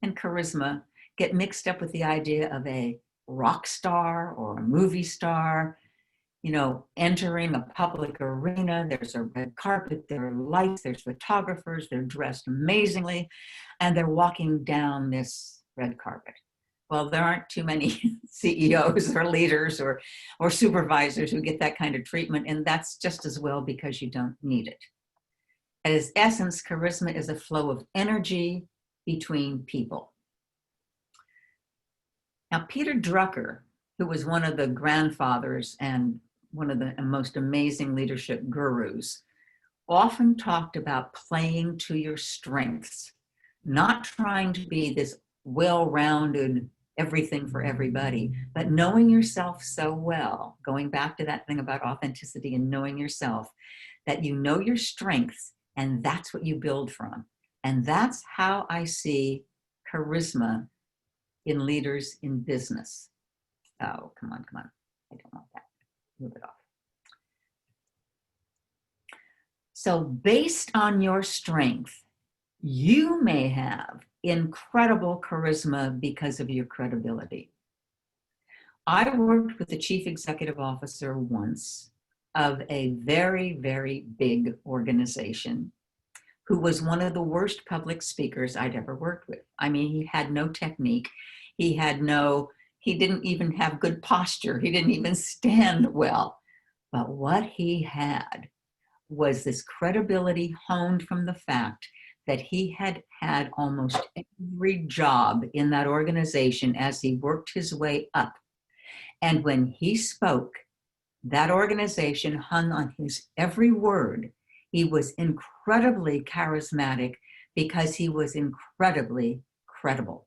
and charisma get mixed up with the idea of a rock star or a movie star, entering a public arena. There's a red carpet, there are lights, there's photographers, they're dressed amazingly, and they're walking down this red carpet. Well, there aren't too many CEOs or leaders or supervisors who get that kind of treatment, and that's just as well because you don't need it. At its essence, charisma is a flow of energy between people. Now, Peter Drucker, who was one of the grandfathers and one of the most amazing leadership gurus, often talked about playing to your strengths, not trying to be this well-rounded everything for everybody, but knowing yourself so well, going back to that thing about authenticity and knowing yourself, that you know your strengths and that's what you build from. And that's how I see charisma in leaders in business. Oh, come on. I don't want that. Move it off. So based on your strength, you may have incredible charisma because of your credibility. I worked with the chief executive officer once of a very, very big organization who was one of the worst public speakers I'd ever worked with. I mean, he had no technique. He didn't even have good posture. He didn't even stand well. But what he had was this credibility honed from the fact that he had had almost every job in that organization as he worked his way up. And when he spoke, that organization hung on his every word. He was incredibly charismatic because he was incredibly credible.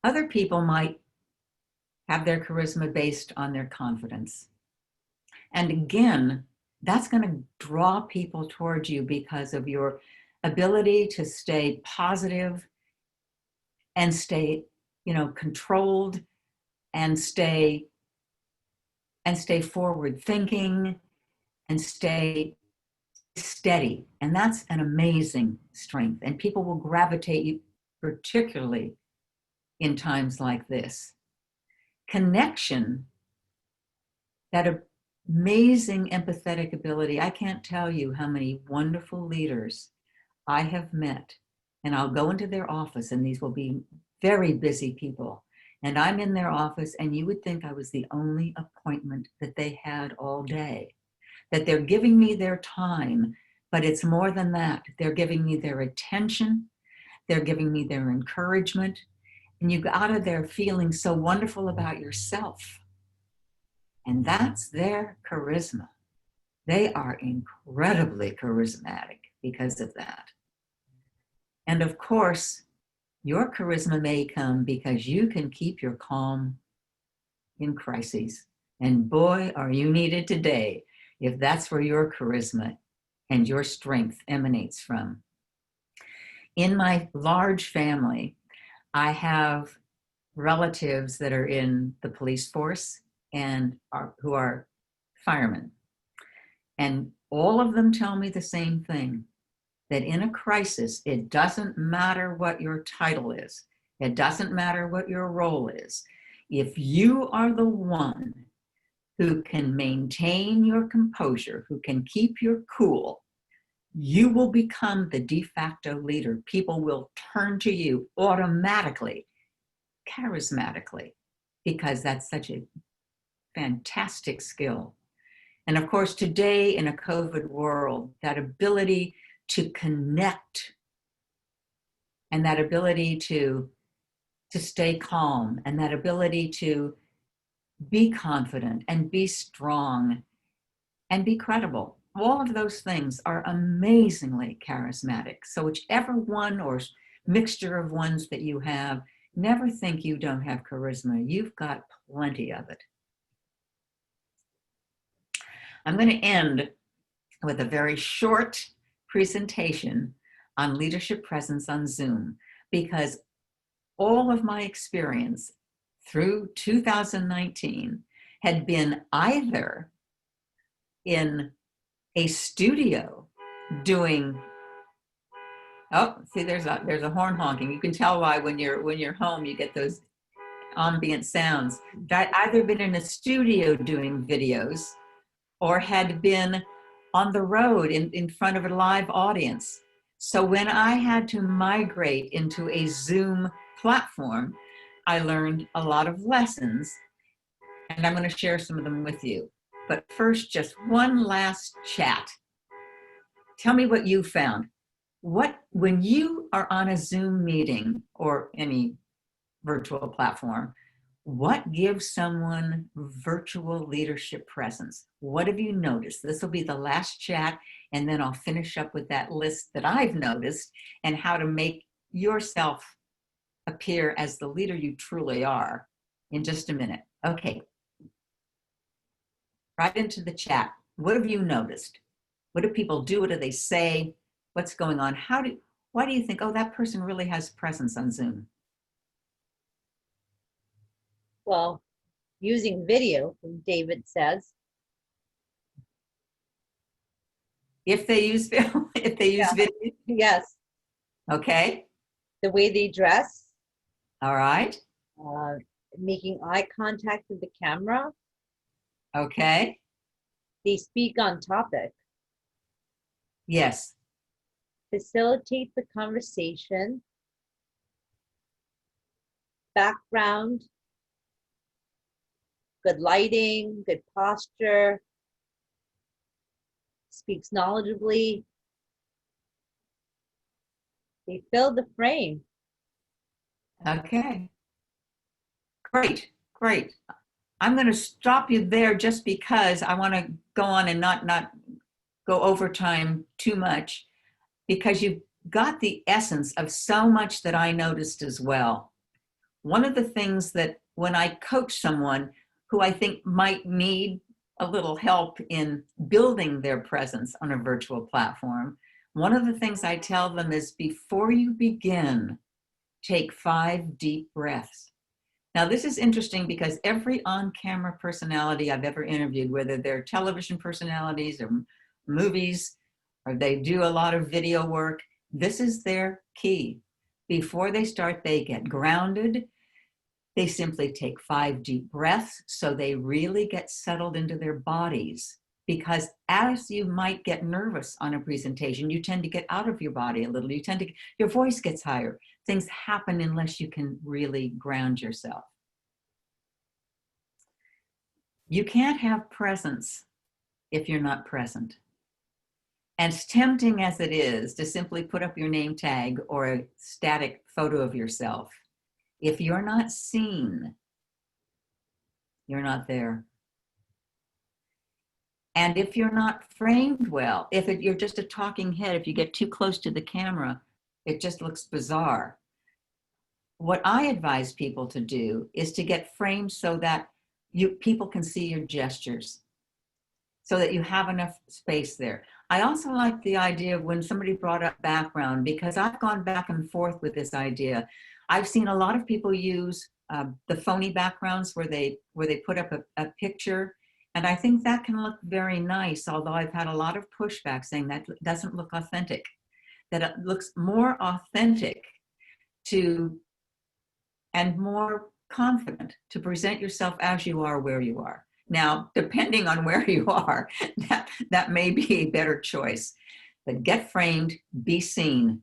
Other people might have their charisma based on their confidence. And again, that's going to draw people towards you because of your ability to stay positive and stay, controlled and stay forward thinking and stay steady. And that's an amazing strength. And people will gravitate you, particularly in times like this. Connection, that amazing empathetic ability. I can't tell you how many wonderful leaders I have met, and I'll go into their office, and these will be very busy people. And I'm in their office, and you would think I was the only appointment that they had all day, that they're giving me their time, but it's more than that. They're giving me their attention. They're giving me their encouragement. And you go out of there feeling so wonderful about yourself. And that's their charisma. They are incredibly charismatic because of that. And of course, your charisma may come because you can keep your calm in crises. And boy, are you needed today if that's where your charisma and your strength emanates from. In my large family, I have relatives that are in the police force and who are firemen. And all of them tell me the same thing, that in a crisis, it doesn't matter what your title is. It doesn't matter what your role is. If you are the one who can maintain your composure, who can keep your cool, you will become the de facto leader. People will turn to you automatically, charismatically, because that's such a fantastic skill. And of course, today in a COVID world, that ability to connect and that ability to stay calm and that ability to be confident and be strong and be credible. All of those things are amazingly charismatic. So whichever one or mixture of ones that you have, never think you don't have charisma. You've got plenty of it. I'm going to end with a very short presentation on leadership presence on Zoom, because all of my experience through 2019 had been either in a studio doing, oh, see, there's a horn honking. You can tell why when you're home you get those ambient sounds. I'd either been in a studio doing videos or had been on the road in front of a live audience. So when I had to migrate into a Zoom platform, I learned a lot of lessons, and I'm going to share some of them with you. But first, just one last chat. Tell me what you found. When you are on a Zoom meeting or any virtual platform, what gives someone virtual leadership presence? What have you noticed? This will be the last chat, and then I'll finish up with that list that I've noticed and how to make yourself appear as the leader you truly are in just a minute. Okay. Right into the chat. What have you noticed? What do people do? What do they say? What's going on? Why do you think, oh, that person really has presence on Zoom? Well, using video, David says. If they use video, video. Yes. Okay. The way they dress. All right. Making eye contact with the camera. Okay. They speak on topic. Yes. Facilitate the conversation. Background. Good lighting, good posture. Speaks knowledgeably. They fill the frame. Okay. Great, great. I'm going to stop you there just because I want to go on and not go overtime too much, because you've got the essence of so much that I noticed as well. One of the things that when I coach someone who I think might need a little help in building their presence on a virtual platform, one of the things I tell them is, before you begin, take 5 deep breaths. Now, this is interesting because every on-camera personality I've ever interviewed, whether they're television personalities or movies, or they do a lot of video work, this is their key. Before they start, they get grounded. They simply take 5 deep breaths so they really get settled into their bodies. Because as you might get nervous on a presentation, you tend to get out of your body a little. Your voice gets higher. Things happen unless you can really ground yourself. You can't have presence if you're not present. As tempting as it is to simply put up your name tag or a static photo of yourself, if you're not seen, you're not there. And if you're not framed well, you're just a talking head, if you get too close to the camera, it just looks bizarre. What I advise people to do is to get framed so that people can see your gestures, so that you have enough space there. I also like the idea of when somebody brought up background, because I've gone back and forth with this idea. I've seen a lot of people use the phony backgrounds where they put up a picture, and I think that can look very nice, although I've had a lot of pushback saying that doesn't look authentic, that it looks more authentic to and more confident to present yourself as you are where you are. Now, depending on where you are, that may be a better choice. But get framed, be seen.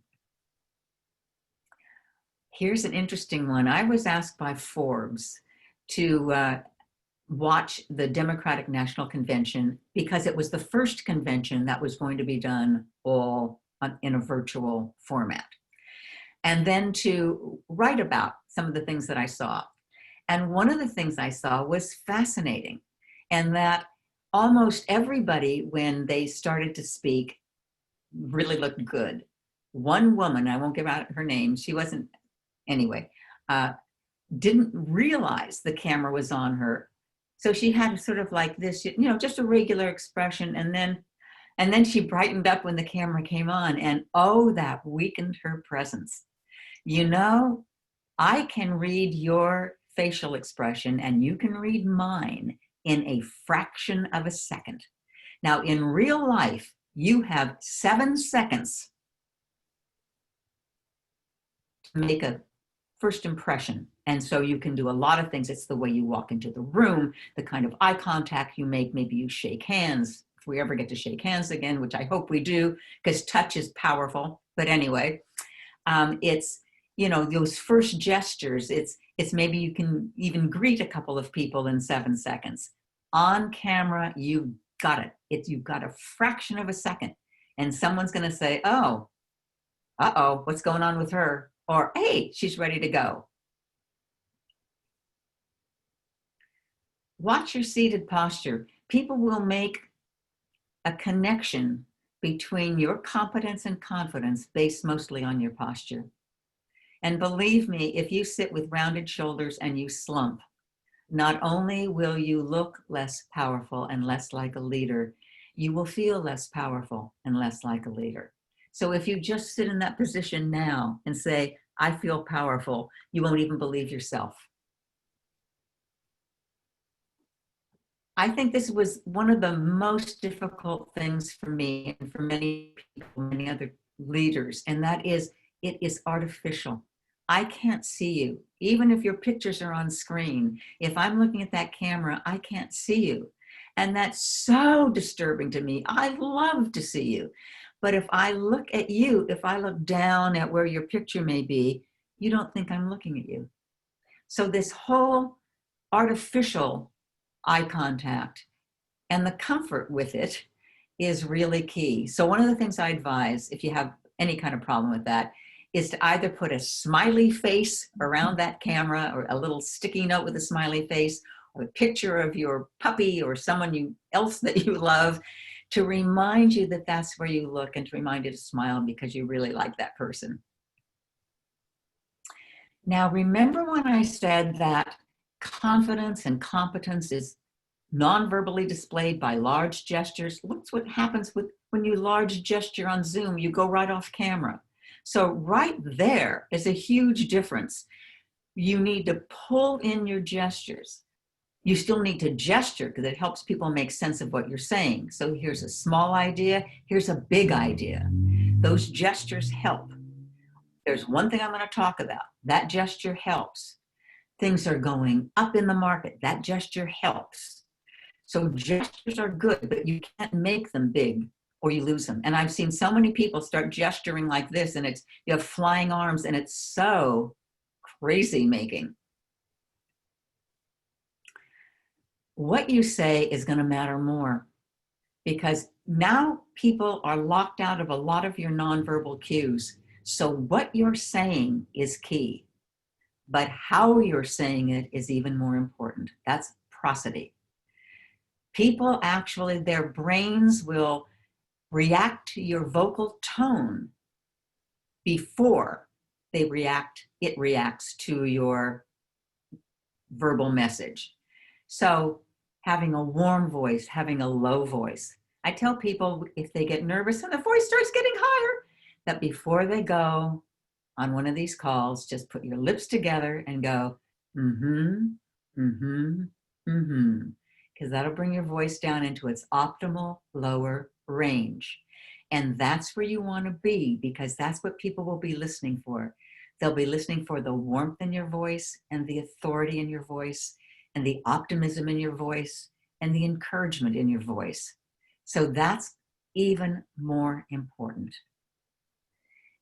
Here's an interesting one. I was asked by Forbes to watch the Democratic National Convention because it was the first convention that was going to be done all in a virtual format. And then to write about some of the things that I saw. And one of the things I saw was fascinating, and that almost everybody, when they started to speak, really looked good. One woman, I won't give out her name, she wasn't, anyway, didn't realize the camera was on her. So she had sort of like this, just a regular expression. And then she brightened up when the camera came on, and oh, that weakened her presence. I can read your facial expression and you can read mine in a fraction of a second. Now, in real life, you have 7 seconds to make a first impression. And so you can do a lot of things. It's the way you walk into the room, the kind of eye contact you make, maybe you shake hands. If we ever get to shake hands again, which I hope we do, because touch is powerful. But anyway, it's, those first gestures, it's maybe you can even greet a couple of people in 7 seconds. On camera, you've got it. You've got a fraction of a second. And someone's going to say, oh, uh-oh, what's going on with her? Or, hey, she's ready to go. Watch your seated posture. People will make a connection between your competence and confidence based mostly on your posture. And believe me, if you sit with rounded shoulders and you slump, not only will you look less powerful and less like a leader, you will feel less powerful and less like a leader. So if you just sit in that position now and say, I feel powerful, you won't even believe yourself. I think this was one of the most difficult things for me and for many people, many other leaders, and that is, it is artificial. I can't see you. Even if your pictures are on screen, if I'm looking at that camera, I can't see you. And that's so disturbing to me. I love to see you. But if I look at you, if I look down at where your picture may be, you don't think I'm looking at you. So this whole artificial eye contact and the comfort with it is really key. So one of the things I advise, if you have any kind of problem with that, is to either put a smiley face around that camera, or a little sticky note with a smiley face, or a picture of your puppy or someone else that you love, to remind you that that's where you look, and to remind you to smile because you really like that person. Now, remember when I said that confidence and competence is non-verbally displayed by large gestures? Look what happens when you large gesture on Zoom, you go right off camera. So right there is a huge difference. You need to pull in your gestures. You still need to gesture because it helps people make sense of what you're saying. So here's a small idea, here's a big idea. Those gestures help. There's one thing I'm going to talk about. That gesture helps. Things are going up in the market. That gesture helps. So gestures are good, but you can't make them big or you lose them. And I've seen so many people start gesturing like this, and you have flying arms, and it's so crazy making. What you say is going to matter more, because now people are locked out of a lot of your nonverbal cues. So what you're saying is key, but how you're saying it is even more important. That's prosody. People actually, their brains will react to your vocal tone before it reacts to your verbal message. So having a warm voice, having a low voice. I tell people if they get nervous and the voice starts getting higher, that before they go on one of these calls, just put your lips together and go, mm-hmm, mm-hmm, mm-hmm. Because that'll bring your voice down into its optimal lower range. And that's where you want to be, because that's what people will be listening for. They'll be listening for the warmth in your voice and the authority in your voice and the optimism in your voice and the encouragement in your voice. So that's even more important.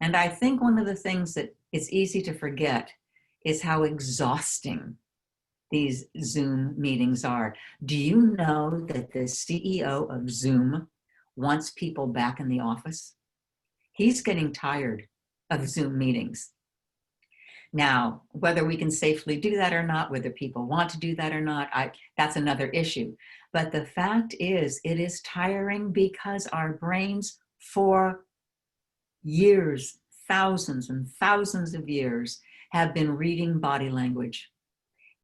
And I think one of the things that is easy to forget is how exhausting these Zoom meetings are. Do you know that the CEO of Zoom wants people back in the office? He's getting tired of Zoom meetings. Now, whether we can safely do that or not, whether people want to do that or not, that's another issue. But the fact is, it is tiring because our brains for years, thousands and thousands of years, have been reading body language.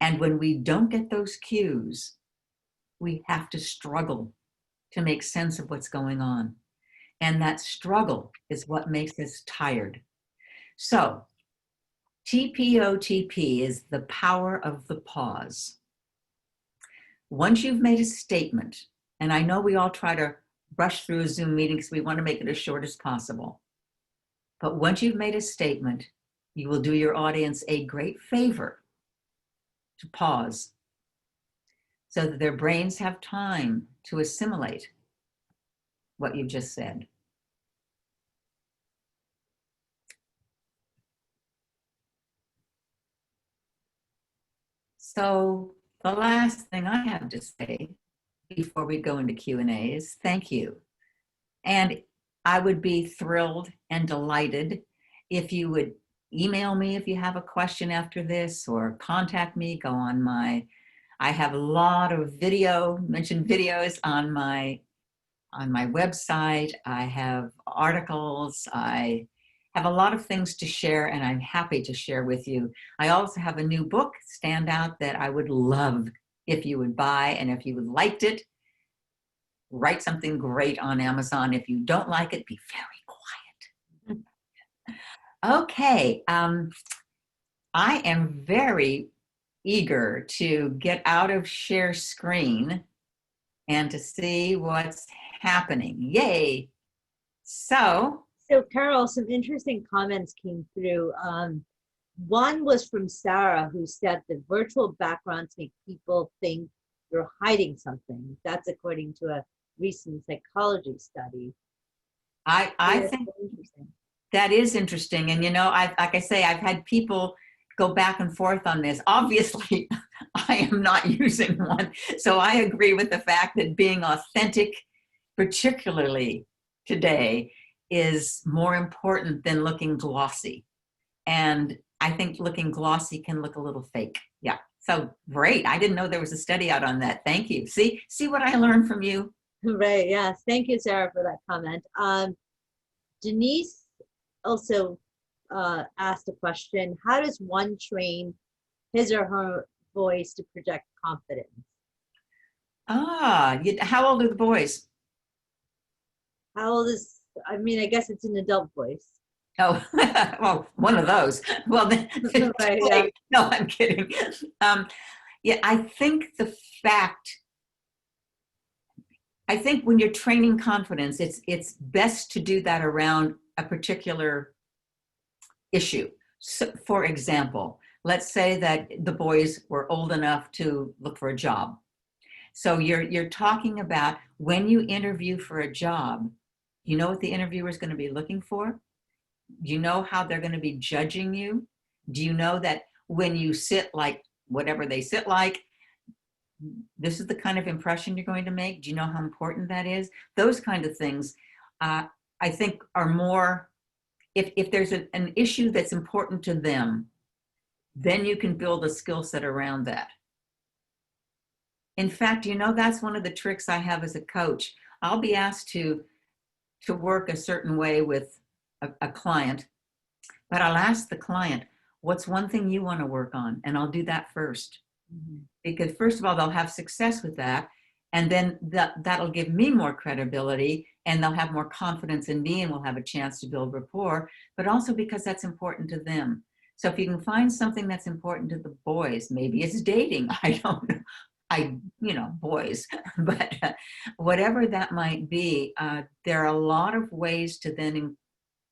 And when we don't get those cues, we have to struggle to make sense of what's going on. And that struggle is what makes us tired. So TPOTP is the power of the pause. Once you've made a statement, and I know we all try to rush through a Zoom meeting because we want to make it as short as possible. But once you've made a statement, you will do your audience a great favor to pause so that their brains have time to assimilate what you've just said. So the last thing I have to say before we go into Q&A is thank you. And I would be thrilled and delighted if you would email me if you have a question after this, or contact me, go on I have a lot of mentioned videos on my website. I have articles. I have a lot of things to share, and I'm happy to share with you. I also have a new book, Stand Out, that I would love if you would buy, and if you liked it, write something great on Amazon. If you don't like it, be very quiet. Okay, I am very eager to get out of share screen and to see what's happening. Yay! So Carol, some interesting comments came through. One was from Sarah, who said that virtual backgrounds make people think you're hiding something. That's according to a recent psychology study. I think that is interesting. And, like I say, I've had people go back and forth on this. Obviously, I am not using one. So I agree with the fact that being authentic, particularly today, is more important than looking glossy. And I think looking glossy can look a little fake. Yeah. So great. I didn't know there was a study out on that. Thank you. See what I learned from you? Right. Yes. Thank you, Sarah, for that comment. Denise also asked a question. How does one train his or her voice to project confidence? How old are the boys? How old is, I guess it's an adult voice. Oh, well, one of those. Well, then, Right, yeah. No, I'm kidding. I think when you're training confidence, it's best to do that around a particular issue. So, for example, let's say that the boys were old enough to look for a job. So you're talking about when you interview for a job, you know what the interviewer is going to be looking for? Do you know how they're going to be judging you? Do you know that when you sit like whatever they sit like, this is the kind of impression you're going to make? Do you know how important that is? Those kind of things, I think, are more, if there's an issue that's important to them, then you can build a skill set around that. In fact, that's one of the tricks I have as a coach. I'll be asked to work a certain way with a client, but I'll ask the client, what's one thing you want to work on? And I'll do that first. Mm-hmm. Because first of all, they'll have success with that. And then that'll give me more credibility, and they'll have more confidence in me, and we'll have a chance to build rapport, but also because that's important to them. So if you can find something that's important to the boys, maybe it's dating, I don't know. Boys, but whatever that might be, there are a lot of ways to then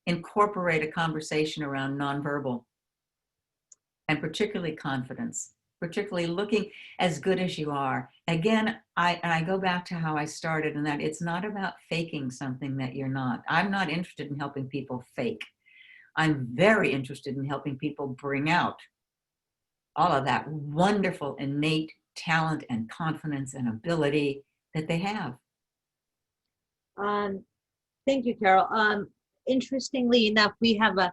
incorporate a conversation around nonverbal. and particularly confidence, particularly looking as good as you are. Again, I go back to how I started, and that it's not about faking something that you're not. I'm not interested in helping people fake. I'm very interested in helping people bring out all of that wonderful innate talent and confidence and ability that they have. Thank you, Carol. Interestingly enough, we have a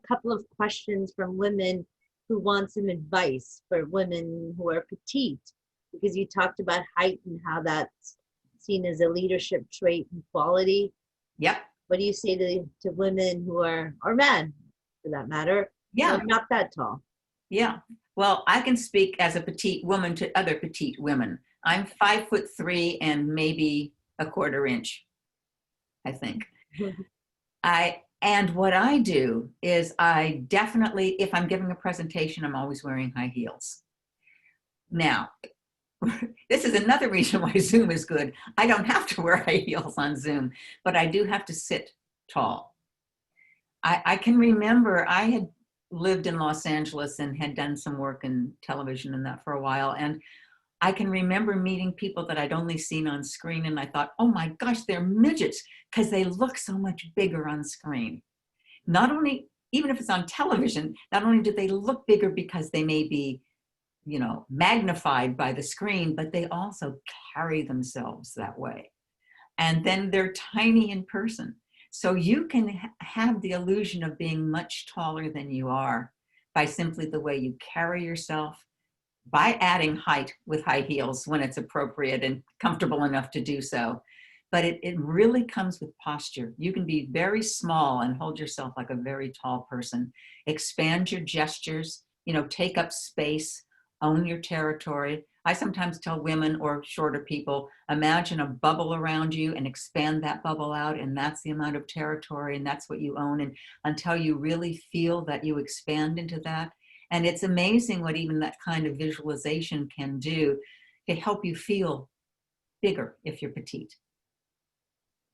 couple of questions from women who want some advice for women who are petite, because you talked about height and how that's seen as a leadership trait and quality. Yep. What do you say to women who are, or men for that matter, who are not that tall? Yeah. Well, I can speak as a petite woman to other petite women. I'm 5'3" and maybe a quarter inch, I think. And what I do is I definitely, if I'm giving a presentation, I'm always wearing high heels. Now, this is another reason why Zoom is good. I don't have to wear high heels on Zoom, but I do have to sit tall. I can remember I had lived in Los Angeles and had done some work in television and that for a while. And I can remember meeting people that I'd only seen on screen, and I thought, oh my gosh, they're midgets, because they look so much bigger on screen. Not only, even if it's on television, not only do they look bigger because they may be, you know, magnified by the screen, but they also carry themselves that way. And then they're tiny in person. So you can have the illusion of being much taller than you are by simply the way you carry yourself, by adding height with high heels when it's appropriate and comfortable enough to do so. But it really comes with posture. You can be very small and hold yourself like a very tall person. Expand your gestures, you know, take up space, own your territory. I sometimes tell women or shorter people, imagine a bubble around you and expand that bubble out, and that's the amount of territory, and that's what you own. And until you really feel that you expand into that. And it's amazing what even that kind of visualization can do to help you feel bigger if you're petite.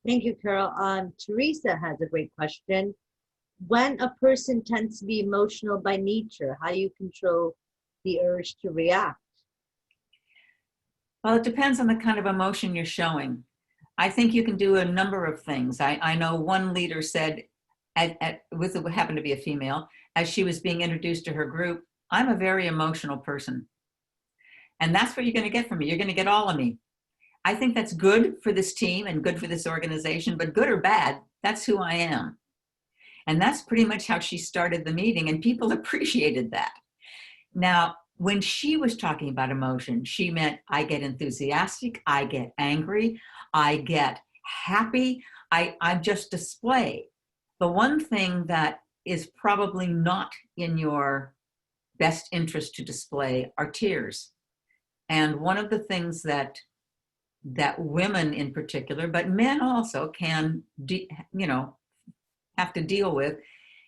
Thank you, Carol. Teresa has a great question. When a person tends to be emotional by nature, how do you control the urge to react? Well, it depends on the kind of emotion you're showing. I think you can do a number of things. I know one leader said, it happened to be a female, as she was being introduced to her group, I'm a very emotional person. And that's what you're going to get from me. You're going to get all of me. I think that's good for this team and good for this organization, but good or bad, that's who I am. And that's pretty much how she started the meeting, and people appreciated that. Now, when she was talking about emotion, she meant I get enthusiastic, I get angry, I get happy, I just display. The one thing that is probably not in your best interest to display are tears. And one of the things that women in particular, but men also can, have to deal with,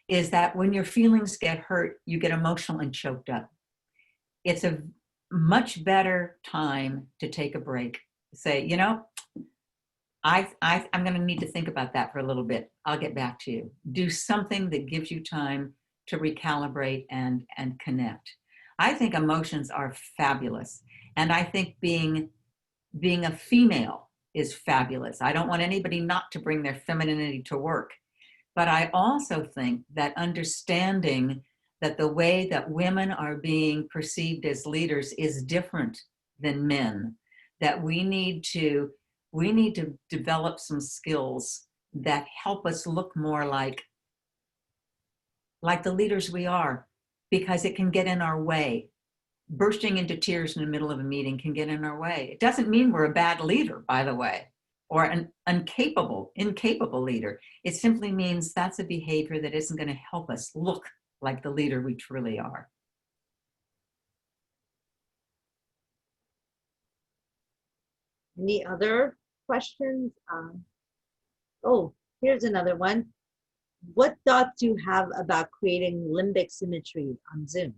is that when your feelings get hurt, you get emotional and choked up. It's a much better time to take a break. Say, you know, I'm going to need to think about that for a little bit. I'll get back to you. Do something that gives you time to recalibrate and connect. I think emotions are fabulous. And I think being a female is fabulous. I don't want anybody not to bring their femininity to work. But I also think that understanding that the way that women are being perceived as leaders is different than men, that we need to develop some skills that help us look more like the leaders we are, because it can get in our way. Bursting into tears in the middle of a meeting can get in our way. It doesn't mean we're a bad leader, by the way, or an incapable leader. It simply means that's a behavior that isn't going to help us look like the leader we truly are. Any other questions? Oh, here's another one. What thoughts do you have about creating limbic symmetry on Zoom?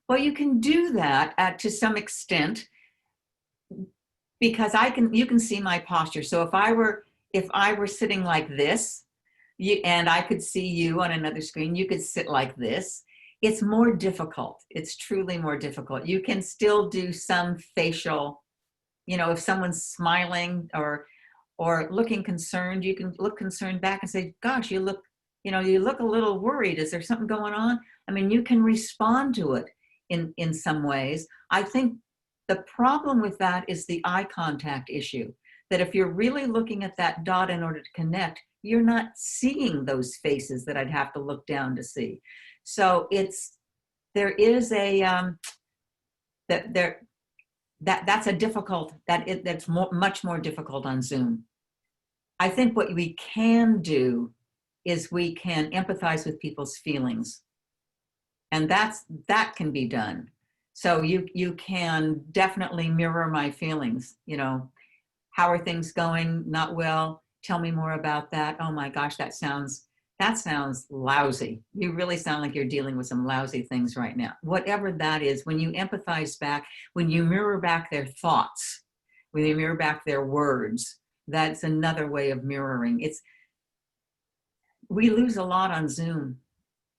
Well, you can do that to some extent, because you can see my posture. So if I were sitting like this, and I could see you on another screen, you could sit like this. it's more difficult. It's truly more difficult. You can still do some facial, you know, if someone's smiling or looking concerned, you can look concerned back and say, gosh, you look, you know, you look a little worried. Is there something going on? I mean, you can respond to it in some ways. I think the problem with that is the eye contact issue, that if you're really looking at that dot in order to connect, you're not seeing those faces that I'd have to look down to see. So there is a, that's a difficult, that's much more difficult on Zoom. I think what we can do is we can empathize with people's feelings. And that can be done. So you can definitely mirror my feelings, you know, how are things going? Not well. Tell me more about that. Oh my gosh, that sounds lousy. You really sound like you're dealing with some lousy things right now. Whatever that is, when you empathize back, when you mirror back their thoughts, when you mirror back their words, that's another way of mirroring. We lose a lot on Zoom.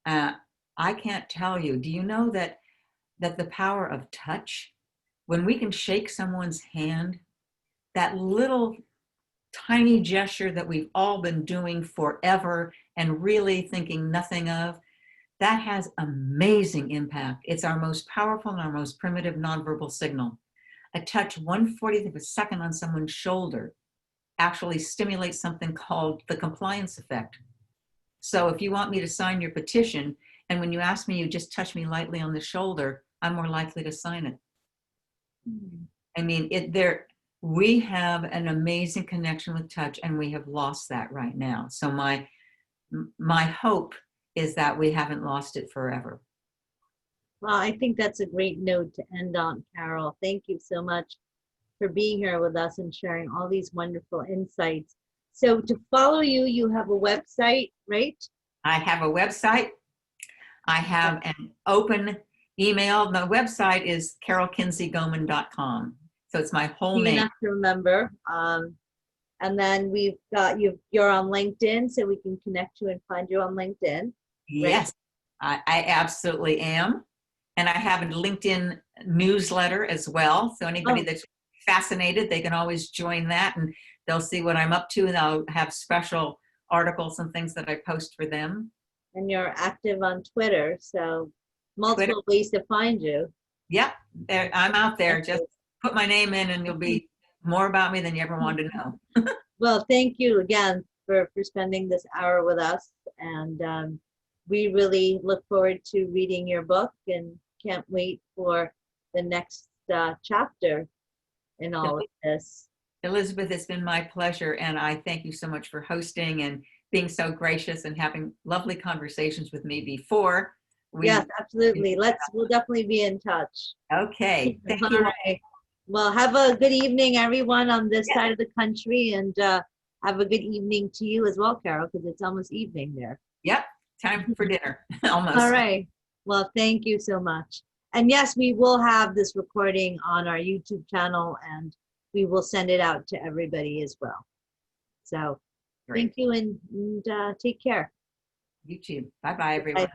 I can't tell you. Do you know that the power of touch, when we can shake someone's hand, that little tiny gesture that we've all been doing forever and really thinking nothing of, that has amazing impact. It's our most powerful and our most primitive nonverbal signal. A touch 1/40th of a second on someone's shoulder actually stimulates something called the compliance effect. So if you want me to sign your petition, and when you ask me, you just touch me lightly on the shoulder, I'm more likely to sign it. I mean, we have an amazing connection with touch, and we have lost that right now. So my hope is that we haven't lost it forever. Well, I think that's a great note to end on, Carol. Thank you so much for being here with us and sharing all these wonderful insights. So to follow you, you have a website, right? I have a website. I have an open email. My website is carolkinseygoman.com. So it's my whole You name. have to remember. And then we've got you're on LinkedIn, so we can connect you and find you on LinkedIn. Yes, I absolutely am. And I have a LinkedIn newsletter as well. So anybody that's fascinated, they can always join that and they'll see what I'm up to, and I'll have special articles and things that I post for them. And you're active on Twitter, so multiple ways to find you. Yep, I'm out there. Just put my name in and you'll be more about me than you ever wanted to know. Well, thank you again for spending this hour with us. And we really look forward to reading your book and can't wait for the next chapter in all of this. Elizabeth, it's been my pleasure, and I thank you so much for hosting and being so gracious and having lovely conversations with me before. Yes, absolutely. We'll definitely be in touch. Okay. Thank All you. right. Well, have a good evening, everyone on this side of the country, and have a good evening to you as well, Carol, because it's almost evening there. Yep. Time for dinner. Almost. All right. Well, thank you so much. And yes, we will have this recording on our YouTube channel, and we will send it out to everybody as well. So Great. Thank you, and take care. You too. Bye-bye, everyone. Bye.